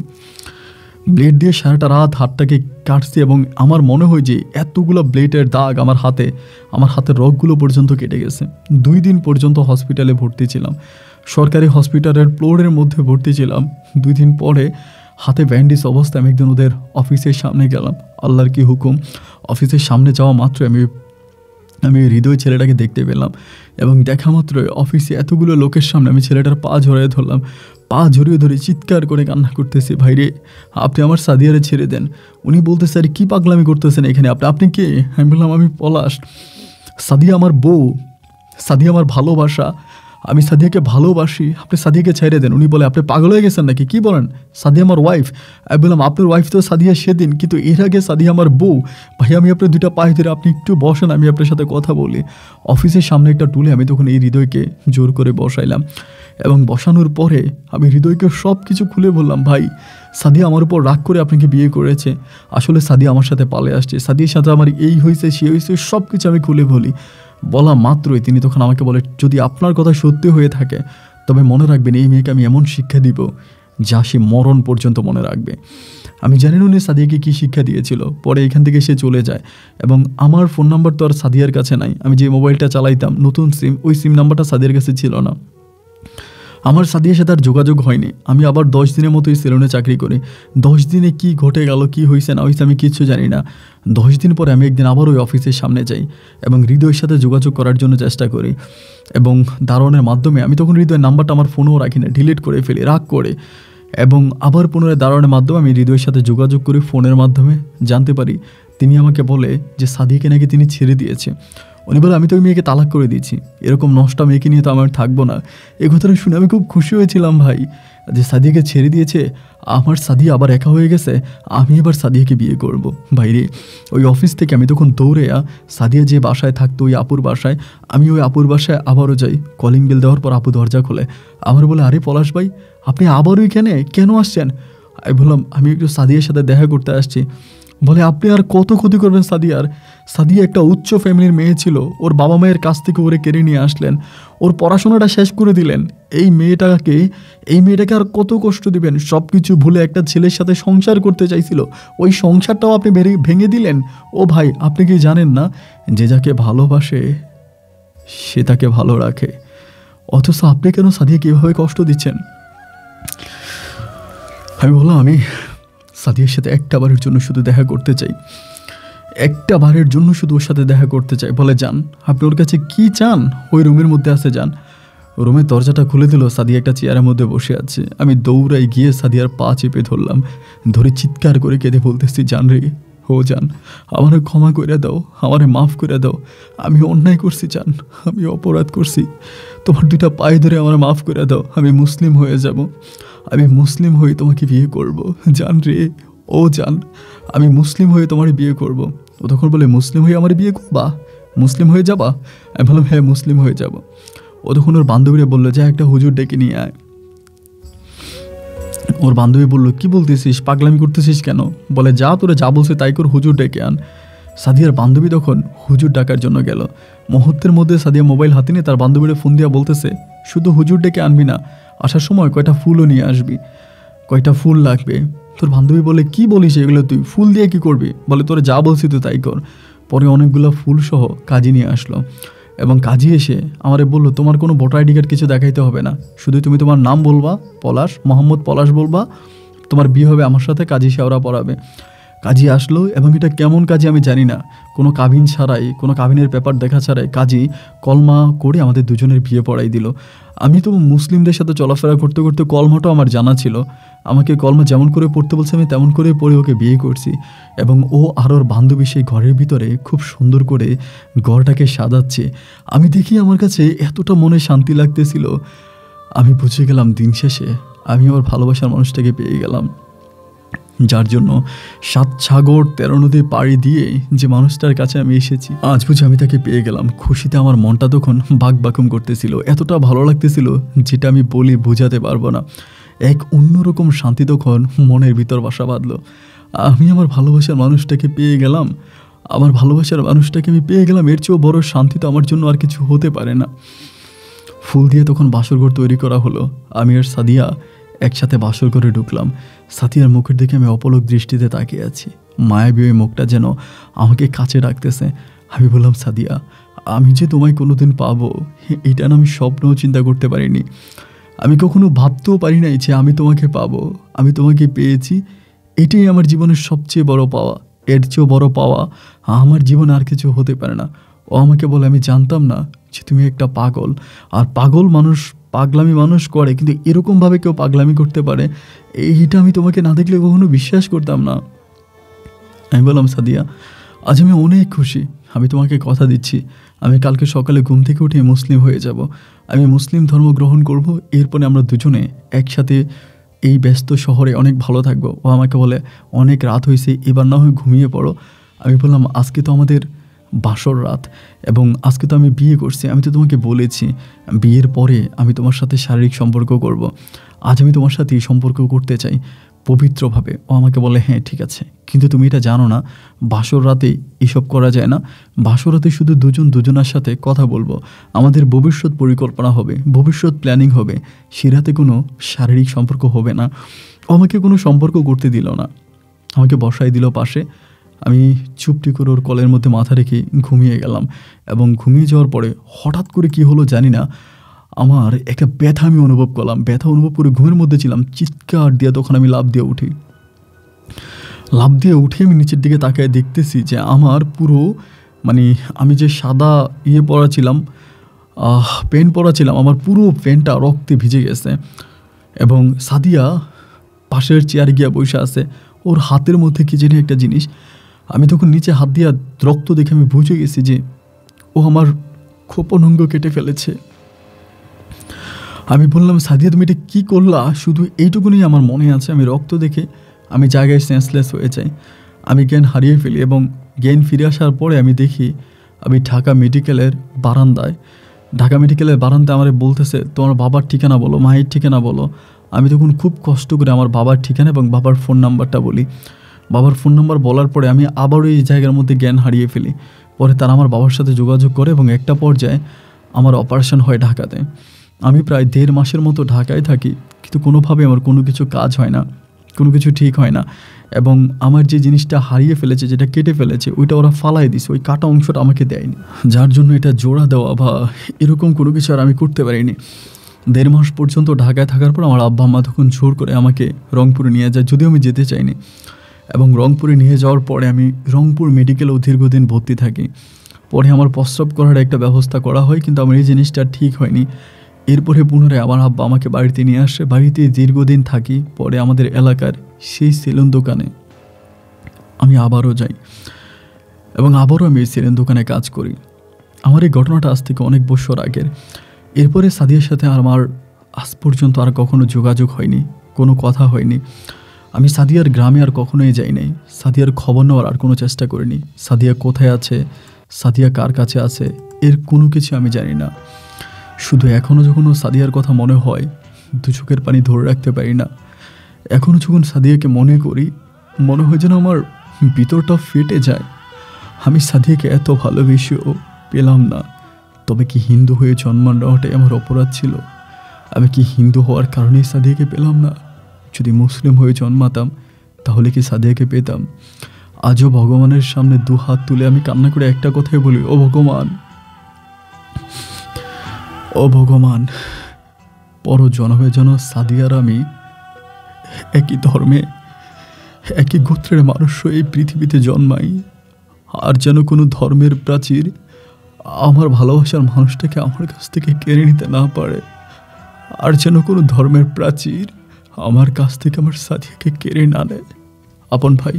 ব্লেড দিয়ে সারাটা রাত হাতটাকে কাটছি। এবং আমার মনে হয় যে এতগুলো ব্লেডের দাগ আমার হাতের রগগুলো পর্যন্ত কেটে গেছে। 2 দিন পর্যন্ত হসপিটালে ভর্তি ছিলাম, সরকারি হসপিটালের ফ্লোরের মধ্যে ভর্তি ছিলাম। 2 দিন পরে হাতে ব্যান্ডেজ অবস্থায় আমি একদিন ওদের অফিসের সামনে গেলাম। আল্লাহর কি হুকুম, অফিসের সামনে যাওয়া মাত্র আমি হৃদয় ছেলেটাকে দেখতে পেলাম। এবং দেখা মাত্রই অফিসে এতগুলো লোকের সামনে আমি ছেলেটার পা জড়িয়ে ধরলাম, পা জড়িয়ে ধরে চিৎকার করে কান্না করতেছি, ভাইরে আপনি আমার সাদিয়ারে ছেড়ে দেন। উনি বলতেছে, আরে কী পাগলামি করতেছেন এখানে, আপনি কে? আমি বললাম, আমি পলাশ, সাদিয়া আমার বউ, সাদিয়া আমার ভালোবাসা, আমি সাদিয়াকে ভালোবাসি, আপনি সাদিয়াকে ছেড়ে দেন। উনি বলে, আপনি পাগল হয়ে গেছেন নাকি, কী বলেন? সাদিয়া আমার ওয়াইফ। আমি বললাম, আপনার ওয়াইফ তো সাদিয়া সেদিন, কিন্তু এর আগে সাদিয়া আমার বউ। ভাই আমি আপনার 2টা পায়ে ধরে, আপনি একটু বসেন, আমি আপনার সাথে কথা বলি। অফিসের সামনে একটা টুলে আমি তখন এই হৃদয়কে জোর করে বসাইলাম। এবং বসানোর পরে আমি হৃদয়কে সব কিছু খুলে বললাম, ভাই সাদিয়া আমার উপর রাগ করে আপনাকে বিয়ে করেছে, আসলে সাদিয়া আমার সাথে পালে আসছে, সাদিয়ার সাথে আমার এই হয়েছে সে হয়েছে, সব কিছু আমি খুলে বলি। বলা মাত্রই তিনি তখন আমাকে বলে, যদি আপনার কথা সত্যি হয়ে থাকে তবে মনে রাখবেন এই মেয়েকে আমি এমন শিক্ষা দিব যা সে মরণ পর্যন্ত মনে রাখবে। আমি জানি না উনি সাদিয়াকে কী শিক্ষা দিয়েছিল। পরে এখান থেকে সে চলে যায় এবং আমার ফোন নাম্বার তো আর সাদিয়ার কাছে নাই। আমি যে মোবাইলটা চালাইতাম নতুন সিম, ওই সিম নাম্বারটা সাদিয়ার কাছে ছিল না। আমার সাদিয়ার সাথে আর যোগাযোগ হয়নি। আমি আবার 10 দিনের মতো এই সেলুনে চাকরি করি। 10 দিনে কি ঘটে গেল, কি হয়েছে না হয়েছে আমি কিচ্ছু জানি না। 10 দিন পরে আমি একদিন আবার ওই অফিসের সামনে যাই এবং হৃদয়ের সাথে যোগাযোগ করার জন্য চেষ্টা করি। এবং দারোয়ানের মাধ্যমে, আমি তখন হৃদয়ের নাম্বারটা আমার ফোনেও রাখি না, ডিলিট করে ফেলি রাগ করে। এবং আবার পুনরায় দারোয়ানের মাধ্যমে আমি হৃদয়ের সাথে যোগাযোগ করি। ফোনের মাধ্যমে জানতে পারি তিনি আমাকে বলে যে সাদিয়াকে নাকি তিনি ছেড়ে দিয়েছে। উনি বলে, আমি তো ওই মেয়েকে তালাক করে দিয়েছি, এরকম নষ্ট মেয়েকে নিয়ে তো আমার থাকবো না। এই কথাটা শুনে আমি খুব খুশি হয়েছিলাম ভাই, যে সাদিয়াকে ছেড়ে দিয়েছে, আমার সাদিয়া আবার একা হয়ে গেছে, আমি এবার সাদিয়াকে বিয়ে করব। বাইরে ওই অফিস থেকে আমি তখন দৌড়ে সাদিয়া যে বাসায় থাকতো ওই আপুর বাসায়, আমি ওই আপুর বাসায় আবারও যাই। কলিং বেল দেওয়ার পর আপু দরজা খোলে। আমার বলে, আরে পলাশ ভাই আপনি আবারও এখানে কেন আসছেন? আমি বললাম, আমি একটু সাদিয়ার সাথে দেখা করতে আসছি। বলে আপনি আর কত ক্ষতি করবেন সাদিয়ার? সাদিয়া একটা উচ্চ ফ্যামিলির মেয়ে ছিল, ওর বাবা মায়ের কাছ থেকে ওরে কেড়ে নিয়ে আসলেন, ওর পড়াশোনাটা শেষ করে দিলেন। এই মেয়েটাকে আর কত কষ্ট দিবেন? সব কিছু ভুলে একটা ছেলের সাথে সংসার করতে চাইছিল, ওই সংসারটাও আপনি ভেঙে দিলেন। ও ভাই, আপনি কি জানেন না যে যাকে ভালোবাসে সে তাকে ভালো রাখে, অথচ আপনি কেন সাদিয়াকে এভাবে কষ্ট দিচ্ছেন? আমি বললাম আমি সাদিয়ার সাথে একটা বারের জন্য শুধু দেখা করতে চাই, একটা বারের জন্য শুধু ওর সাথে দেখা করতে চাই। বলে যান, আপনি ওর কাছে কি চান? ওই রুমের মধ্যে আছে, যান। রুমের দরজাটা খুলে দিল, সাদিয়া একটা চেয়ারের মধ্যে বসে আছে। আমি দৌড়াই গিয়ে সাদিয়ার পা চেপে ধরলাম, ধরে চিৎকার করে কেঁদে বলতেছি, জান রে, ও জান, আমারে ক্ষমা করে দাও, আমারে মাফ করে দাও, আমি অন্যায় করছি জান, আমি অপরাধ করছি, তোমার দুইটা পায়ে ধরে আমার মাফ করে দাও, আমি মুসলিম হয়ে যাব, আমি মুসলিম হয়ে তোমাকে বিয়ে করব জান রে, ও জান, আমি মুসলিম হয়ে তোমার বিয়ে করব। ও তখন বলে, মুসলিম হয়ে আমার বিয়ে করবা? মুসলিম হয়ে যাবা? আমি বললাম হ্যাঁ, মুসলিম হয়ে যাব। ও তখন ওর বান্ধবীরা বললো যে একটা হুজুর ডেকে নিয়ে আয়। ওর বান্ধবী বললো, কি বলতেছিস, পাগলামি করতেছিস কেন? বলে, যা তোরা যা বলছে তাই কর, হুজুর ডেকে আন। সাদিয়ার বান্ধবী তখন হুজুর ডাকার জন্য গেল। মুহূর্তের মধ্যে সাদিয়া মোবাইল হাতে নিয়ে তার বান্ধবীরা ফোন দিয়া বলতেছে, শুধু হুজুর ডেকে আনবি না, আসার সময় কয়টা ফুলও নিয়ে আসবি, কয়টা ফুল লাগবে। তোর বান্ধবী বলে, কি বলিস এগুলো, তুই ফুল দিয়ে কি করবি? বলে, তোরা যা বলছি তুই তাই কর। পরে অনেকগুলো ফুল সহ কাজী নিয়ে আসলো, এবং কাজী এসে আমারে বললো, তোমার কোনো ভোটার আইডি কার্ড কিছু দেখাইতে হবে না, শুধু তুমি তোমার নাম বলবা, পলাশ, মোহাম্মদ পলাশ বলবা, তোমার বিয়ে হবে আমার সাথে, কাজী শেওরা পড়াবে। কাজী আসলো, এবং এটা কেমন কাজী আমি জানি না, কোনো কাবিন ছাড়াই, কোনো কাবিনের পেপার দেখা ছাড়াই কাজী কলমা করে আমাদের দুজনের বিয়ে পড়াই দিল। আমি তো মুসলিমদের সাথে চলাফেরা করতে করতে কলমাটাও আমার জানা ছিল, আমাকে কলমা যেমন করে পড়তে বলছে আমি তেমন করে পড়ে ওকে বিয়ে করছি। এবং ও আর ওর বান্ধবী সেই ঘরের ভিতরে খুব সুন্দর করে ঘরটাকে সাজাচ্ছে। আমি দেখি আমার কাছে এতটা মনে শান্তি লাগতেছিল, আমি বুঝে গেলাম দিন শেষে আমি আমার ভালোবাসার মানুষটাকে পেয়ে গেলাম, যার জন্য 7 সাগর 13 নদী পাড়ি দিয়ে যে মানুষটার কাছে আমি এসেছি, আজ বুঝে আমি তাকে পেয়ে গেলাম। খুশিতে আমার মনটা তখন বাকবাকুম করতেছিল, এতটা ভালো লাগতেছিল যেটা আমি বলি বোঝাতে পারবো না। এক অন্যরকম শান্তি তখন মনের ভিতর বাসা বাঁধলো। আমি আমার ভালোবাসার মানুষটাকে পেয়ে গেলাম, আমার ভালোবাসার মানুষটাকে আমি পেয়ে গেলাম, এর চেয়েও বড় শান্তি তো আমার জন্য আর কিছু হতে পারে না। ফুল দিয়ে তখন বাসরঘর তৈরি করা হলো, আমি আর সাদিয়া একসাথে বাসর ঘরে ঢুকলাম। সাদিয়ার মুখের দিকে আমি অপলক দৃষ্টিতে তাকিয়ে আছি, মায়াবী ওই মুখটা যেন আমাকে কাছে রাখতেছে। আমি বললাম, সাদিয়া, আমি যে তোমায় কোনোদিন পাবো এটা না আমি স্বপ্নও চিন্তা করতে পারিনি, আমি কখনো ভাবতেও পারি নাই যে আমি তোমাকে পাবো। আমি তোমাকে পেয়েছি, এটাই আমার জীবনের সবচেয়ে বড় পাওয়া, এর চেয়েও বড় পাওয়া আমার জীবনে আর কিছু হতে পারে না। ও আমাকে বলে, আমি জানতাম না যে তুমি একটা পাগল, আর পাগল মানুষ পাগলামি মানুষ করে, কিন্তু এরকমভাবে কেউ পাগলামি করতে পারে এইটা আমি তোমাকে না দেখলে কখনো বিশ্বাস করতাম না। আমি বললাম, সাদিয়া, আজ আমি অনেক খুশি, আমি তোমাকে কথা দিচ্ছি, আমি কালকে সকালে ঘুম থেকে উঠে মুসলিম হয়ে যাব, আমি মুসলিম ধর্ম গ্রহণ করব, এরপরে আমরা দুজনে একসাথে এই ব্যস্ত শহরে অনেক ভালো থাকবো। ও আমাকে বলে, অনেক রাত হয়েছে, এবার না হয় ঘুমিয়ে পড়ো। আমি বললাম, আজকে তো আমাদের বাসর রাত, এবং আজকে তো আমি বিয়ে করছি, আমি তো তোমাকে বলেছি বিয়ের পরে আমি তোমার সাথে শারীরিক সম্পর্ক করব, আজ আমি তোমার সাথে এই সম্পর্ক করতে চাই পবিত্রভাবে। ও আমাকে বলে, হ্যাঁ ঠিক আছে, কিন্তু তুমি এটা জানো না বাসর রাতে এসব করা যায় না, বাসর রাতে শুধু দুজনের সাথে কথা বলবো, আমাদের ভবিষ্যৎ পরিকল্পনা হবে, ভবিষ্যৎ প্ল্যানিং হবে, সে রাতে কোনো শারীরিক সম্পর্ক হবে না। ও আমাকে কোনো সম্পর্ক করতে দিল না, আমাকে বসাই দিল পাশে। আমি চুপটি করে ওর কলের মধ্যে মাথা রেখে ঘুমিয়ে গেলাম, এবং ঘুমিয়ে যাওয়ার পরে হঠাৎ করে কি হলো জানি না, আমার একটা ব্যথা আমি অনুভব করলাম, ব্যথা অনুভব করে ঘুমের মধ্যে ছিলাম, চিৎকার দিয়ে তখন আমি লাফ দিয়ে উঠি। লাফ দিয়ে উঠে আমি নিচের দিকে তাকায় দেখতেছি যে আমার পুরো আমি যে সাদা পরা ছিলাম, প্যান্ট পরা ছিলাম, আমার পুরো প্যান্টটা রক্তে ভিজে গেছে। এবং সাদিয়া পাশের চেয়ারে গিয়া বসে আছে, ওর হাতের মধ্যে কি জানি একটা জিনিস। আমি তখন নিচে হাত দিয়া রক্ত দেখে আমি বুঝে গেছি যে ও আমার খোপন অঙ্গ কেটে ফেলেছে। আমি বললাম, সাদিয়া তুমি এটা কী করলা? শুধু এইটুকুনি আমার মনে আছে, আমি রক্ত দেখে আমি জায়গায় সেন্সলেস হয়ে যাই, আমি জ্ঞান হারিয়ে ফেলি। এবং জ্ঞান ফিরে আসার পরে আমি দেখি আমি ঢাকা মেডিকেলের বারান্দায় আমার বলতেছে, তোমার বাবার ঠিকানা বলো, মায়ের ঠিকানা বলো। আমি তখন খুব কষ্ট করে আমার বাবার ঠিকানা এবং বাবার ফোন নাম্বারটা বলি। বাবার ফোন নাম্বার বলার পরে আমি আবারও এই জায়গার মধ্যে জ্ঞান হারিয়ে ফেলি। পরে তারা আমার বাবার সাথে যোগাযোগ করে এবং একটা পর্যায়ে আমার অপারেশন হয় ঢাকাতে। আমি প্রায় 1.5 মাসের মতো ঢাকায় থাকি, কিন্তু কোনোভাবে আমার কোনো কিছু কাজ হয় না, কোনো কিছু ঠিক হয় না। এবং আমার যে জিনিসটা হারিয়ে ফেলেছে, যেটা কেটে ফেলেছে, ওইটা ওরা ফালাই দিছে, ওই কাটা অংশটা আমাকে দেয়নি, যার জন্য এটা জোড়া দেওয়া বা এরকম কোনো কিছু আর আমি করতে পারিনি। 1.5 মাস পর্যন্ত ঢাকায় থাকার পর আমার আব্বা আম্মা তখন জোর করে আমাকে রংপুরে নিয়ে যায়, যদিও আমি যেতে চাইনি। এবং রংপুরে নিয়ে যাওয়ার পরে আমি রংপুর মেডিকেলেও দীর্ঘদিন ভর্তি থাকি। পরে আমার প্রস্রাব করার একটা ব্যবস্থা করা হয়, কিন্তু আমার এই জিনিসটা ঠিক হয়নি। এরপরে পুনরায় আমার আব্বা আমাকে বাড়িতে নিয়ে আসে, বাড়িতে দীর্ঘদিন থাকি। পরে আমাদের এলাকার সেই সেলুন দোকানে আমি আবারও যাই এবং আবারও আমি এই সেলুন দোকানে কাজ করি। আমার এই ঘটনাটা আজ থেকে অনেক বছর আগের। এরপরে সাদিয়ার সাথে আমার আজ পর্যন্ত আর কখনো যোগাযোগ হয়নি, কোনো কথা হয়নি। আমি সাদিয়ার গ্রামে আর কখনোই যাই নাই, সাদিয়ার খবর নেওয়ার আর কোনো চেষ্টা করিনি। সাদিয়া কোথায় আছে, সাদিয়া কার কাছে আছে, এর কোনো কিছু আমি জানি না। শুধু এখনও যখন সাদিয়ার কথা মনে হয়, দু চোখের পানি ধরে রাখতে পারি না। এখনও যখন সাদিয়াকে মনে করি, মনে হয় যেন আমার ভিতরটা ফেটে যায়। আমি সাদিয়াকে এত ভালোবেসেও পেলাম না। তবে কি হিন্দু হয়ে জন্ম নেওয়াটাই আমার অপরাধ ছিল? আমি কি হিন্দু হওয়ার কারণেই সাদিয়াকে পেলাম না? যদি মুসলিম হয়ে জন্মাতাম তাহলে কি সাদিয়াকে পেতাম? আজও ভগবানের সামনে 2 হাত তুলে আমি কান্না করে একটা কথাই বলি, ও ভগবান, ও ভগবান, পর জন্মে যেন সাদিয়ার আমি একই ধর্মে, একই গোত্রের মানুষ এই পৃথিবীতে জন্মাই। আর যেন কোনো ধর্মের প্রাচীর আমার ভালোবাসার মানুষটাকে আমার কাছ থেকে কেড়ে নিতে না পারে। আর যেন কোনো ধর্মের প্রাচীর আমার কাছ থেকে আমার সাদিয়াকে কেড়ে না নেয়। আপন ভাই,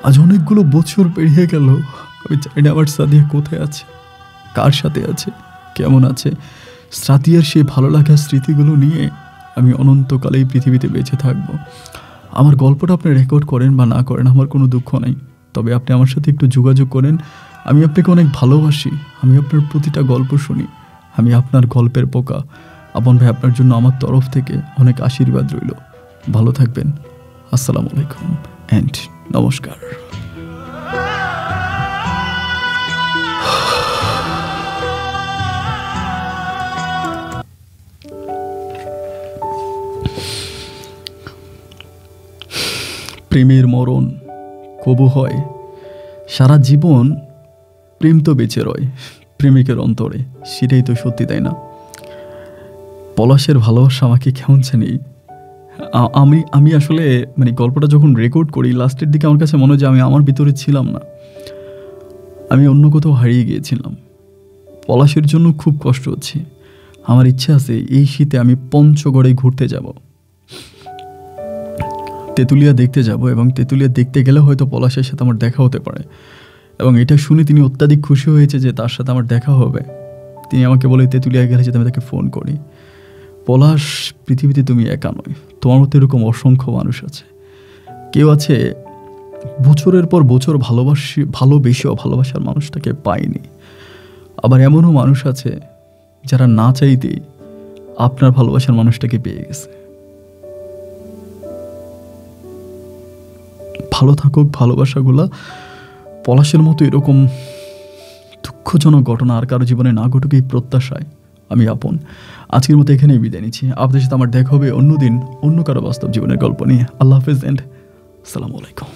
আজ অনেকগুলো বছর পেরিয়ে গেল, আমি জানি না আমার সাদিয়া কোথায় আছে, কার সাথে আছে, কেমন আছে। সাদিয়ার সেই ভালো লাগার স্মৃতিগুলো নিয়ে আমি অনন্তকাল এই পৃথিবীতে বেঁচে থাকব। আমার গল্পটা আপনি রেকর্ড করেন বা না করেন, আমার কোনো দুঃখ নেই। তবে আপনি আমার সাথে একটু যোগাযোগ করেন। আমি আপনাকে অনেক ভালোবাসি, আমি আপনার প্রতিটা গল্প শুনি, আমি আপনার গল্পের পোকা। আপন ভাই, আপনার জন্য আমার তরফ থেকে অনেক আশীর্বাদ রইল। ভালো থাকবেন। আসসালামু আলাইকুম অ্যান্ড নমস্কার। প্রেমের মরণ কবু হয়, সারা জীবন প্রেম তো বেঁচে রয় প্রেমিকের অন্তরে, সেটাই তো সত্যি, তাই না? পলাশের ভালোবাসা আমাকে কেমন জানি, আমি আসলে মানে গল্পটা যখন রেকর্ড করি লাস্টের দিকে আমার কাছে মনে হয় যে আমি আমার ভিতরে ছিলাম না, আমি অন্য কোথাও হারিয়ে গিয়েছিলাম। পলাশের জন্য খুব কষ্ট হচ্ছে। আমার ইচ্ছা আছে এই শীতে আমি পঞ্চগড়ে ঘুরতে যাব, তেঁতুলিয়া দেখতে যাব, এবং তেঁতুলিয়া দেখতে গেলে হয়তো পলাশের সাথে আমার দেখা হতে পারে। এবং এটা শুনে তিনি অত্যাধিক খুশি হয়েছে যে তার সাথে আমার দেখা হবে। তিনি আমাকে বলে তেঁতুলিয়া গেলে যাতে আমি তাকে ফোন করি। পলাশ, পৃথিবীতে তুমি একা নয়, তোমার মতো এরকম অসংখ্য মানুষ আছে। কেউ আছে বছরের পর বছর ভালোবেসেও ভালোবাসার মানুষটাকে পায়নি। আবার এমনও মানুষ আছে যারা না চাইতেই আপনার ভালোবাসার মানুষটাকে পেয়ে গেছে। ভালো থাকুক ভালোবাসাগুলা, পলাশের মতো এরকম দুঃখজনক ঘটনা আর কারো জীবনে না ঘটুক এই প্রত্যাশায় আমি আপন আজকের মতো এখানেই বিদায় নিচ্ছি। আপনাদের সাথে আমার দেখা হবে অন্যদিন অন্য কারো বাস্তব জীবনের গল্প নিয়ে। আল্লাহ হাফেজ অ্যান্ড আসসালামু আলাইকুম।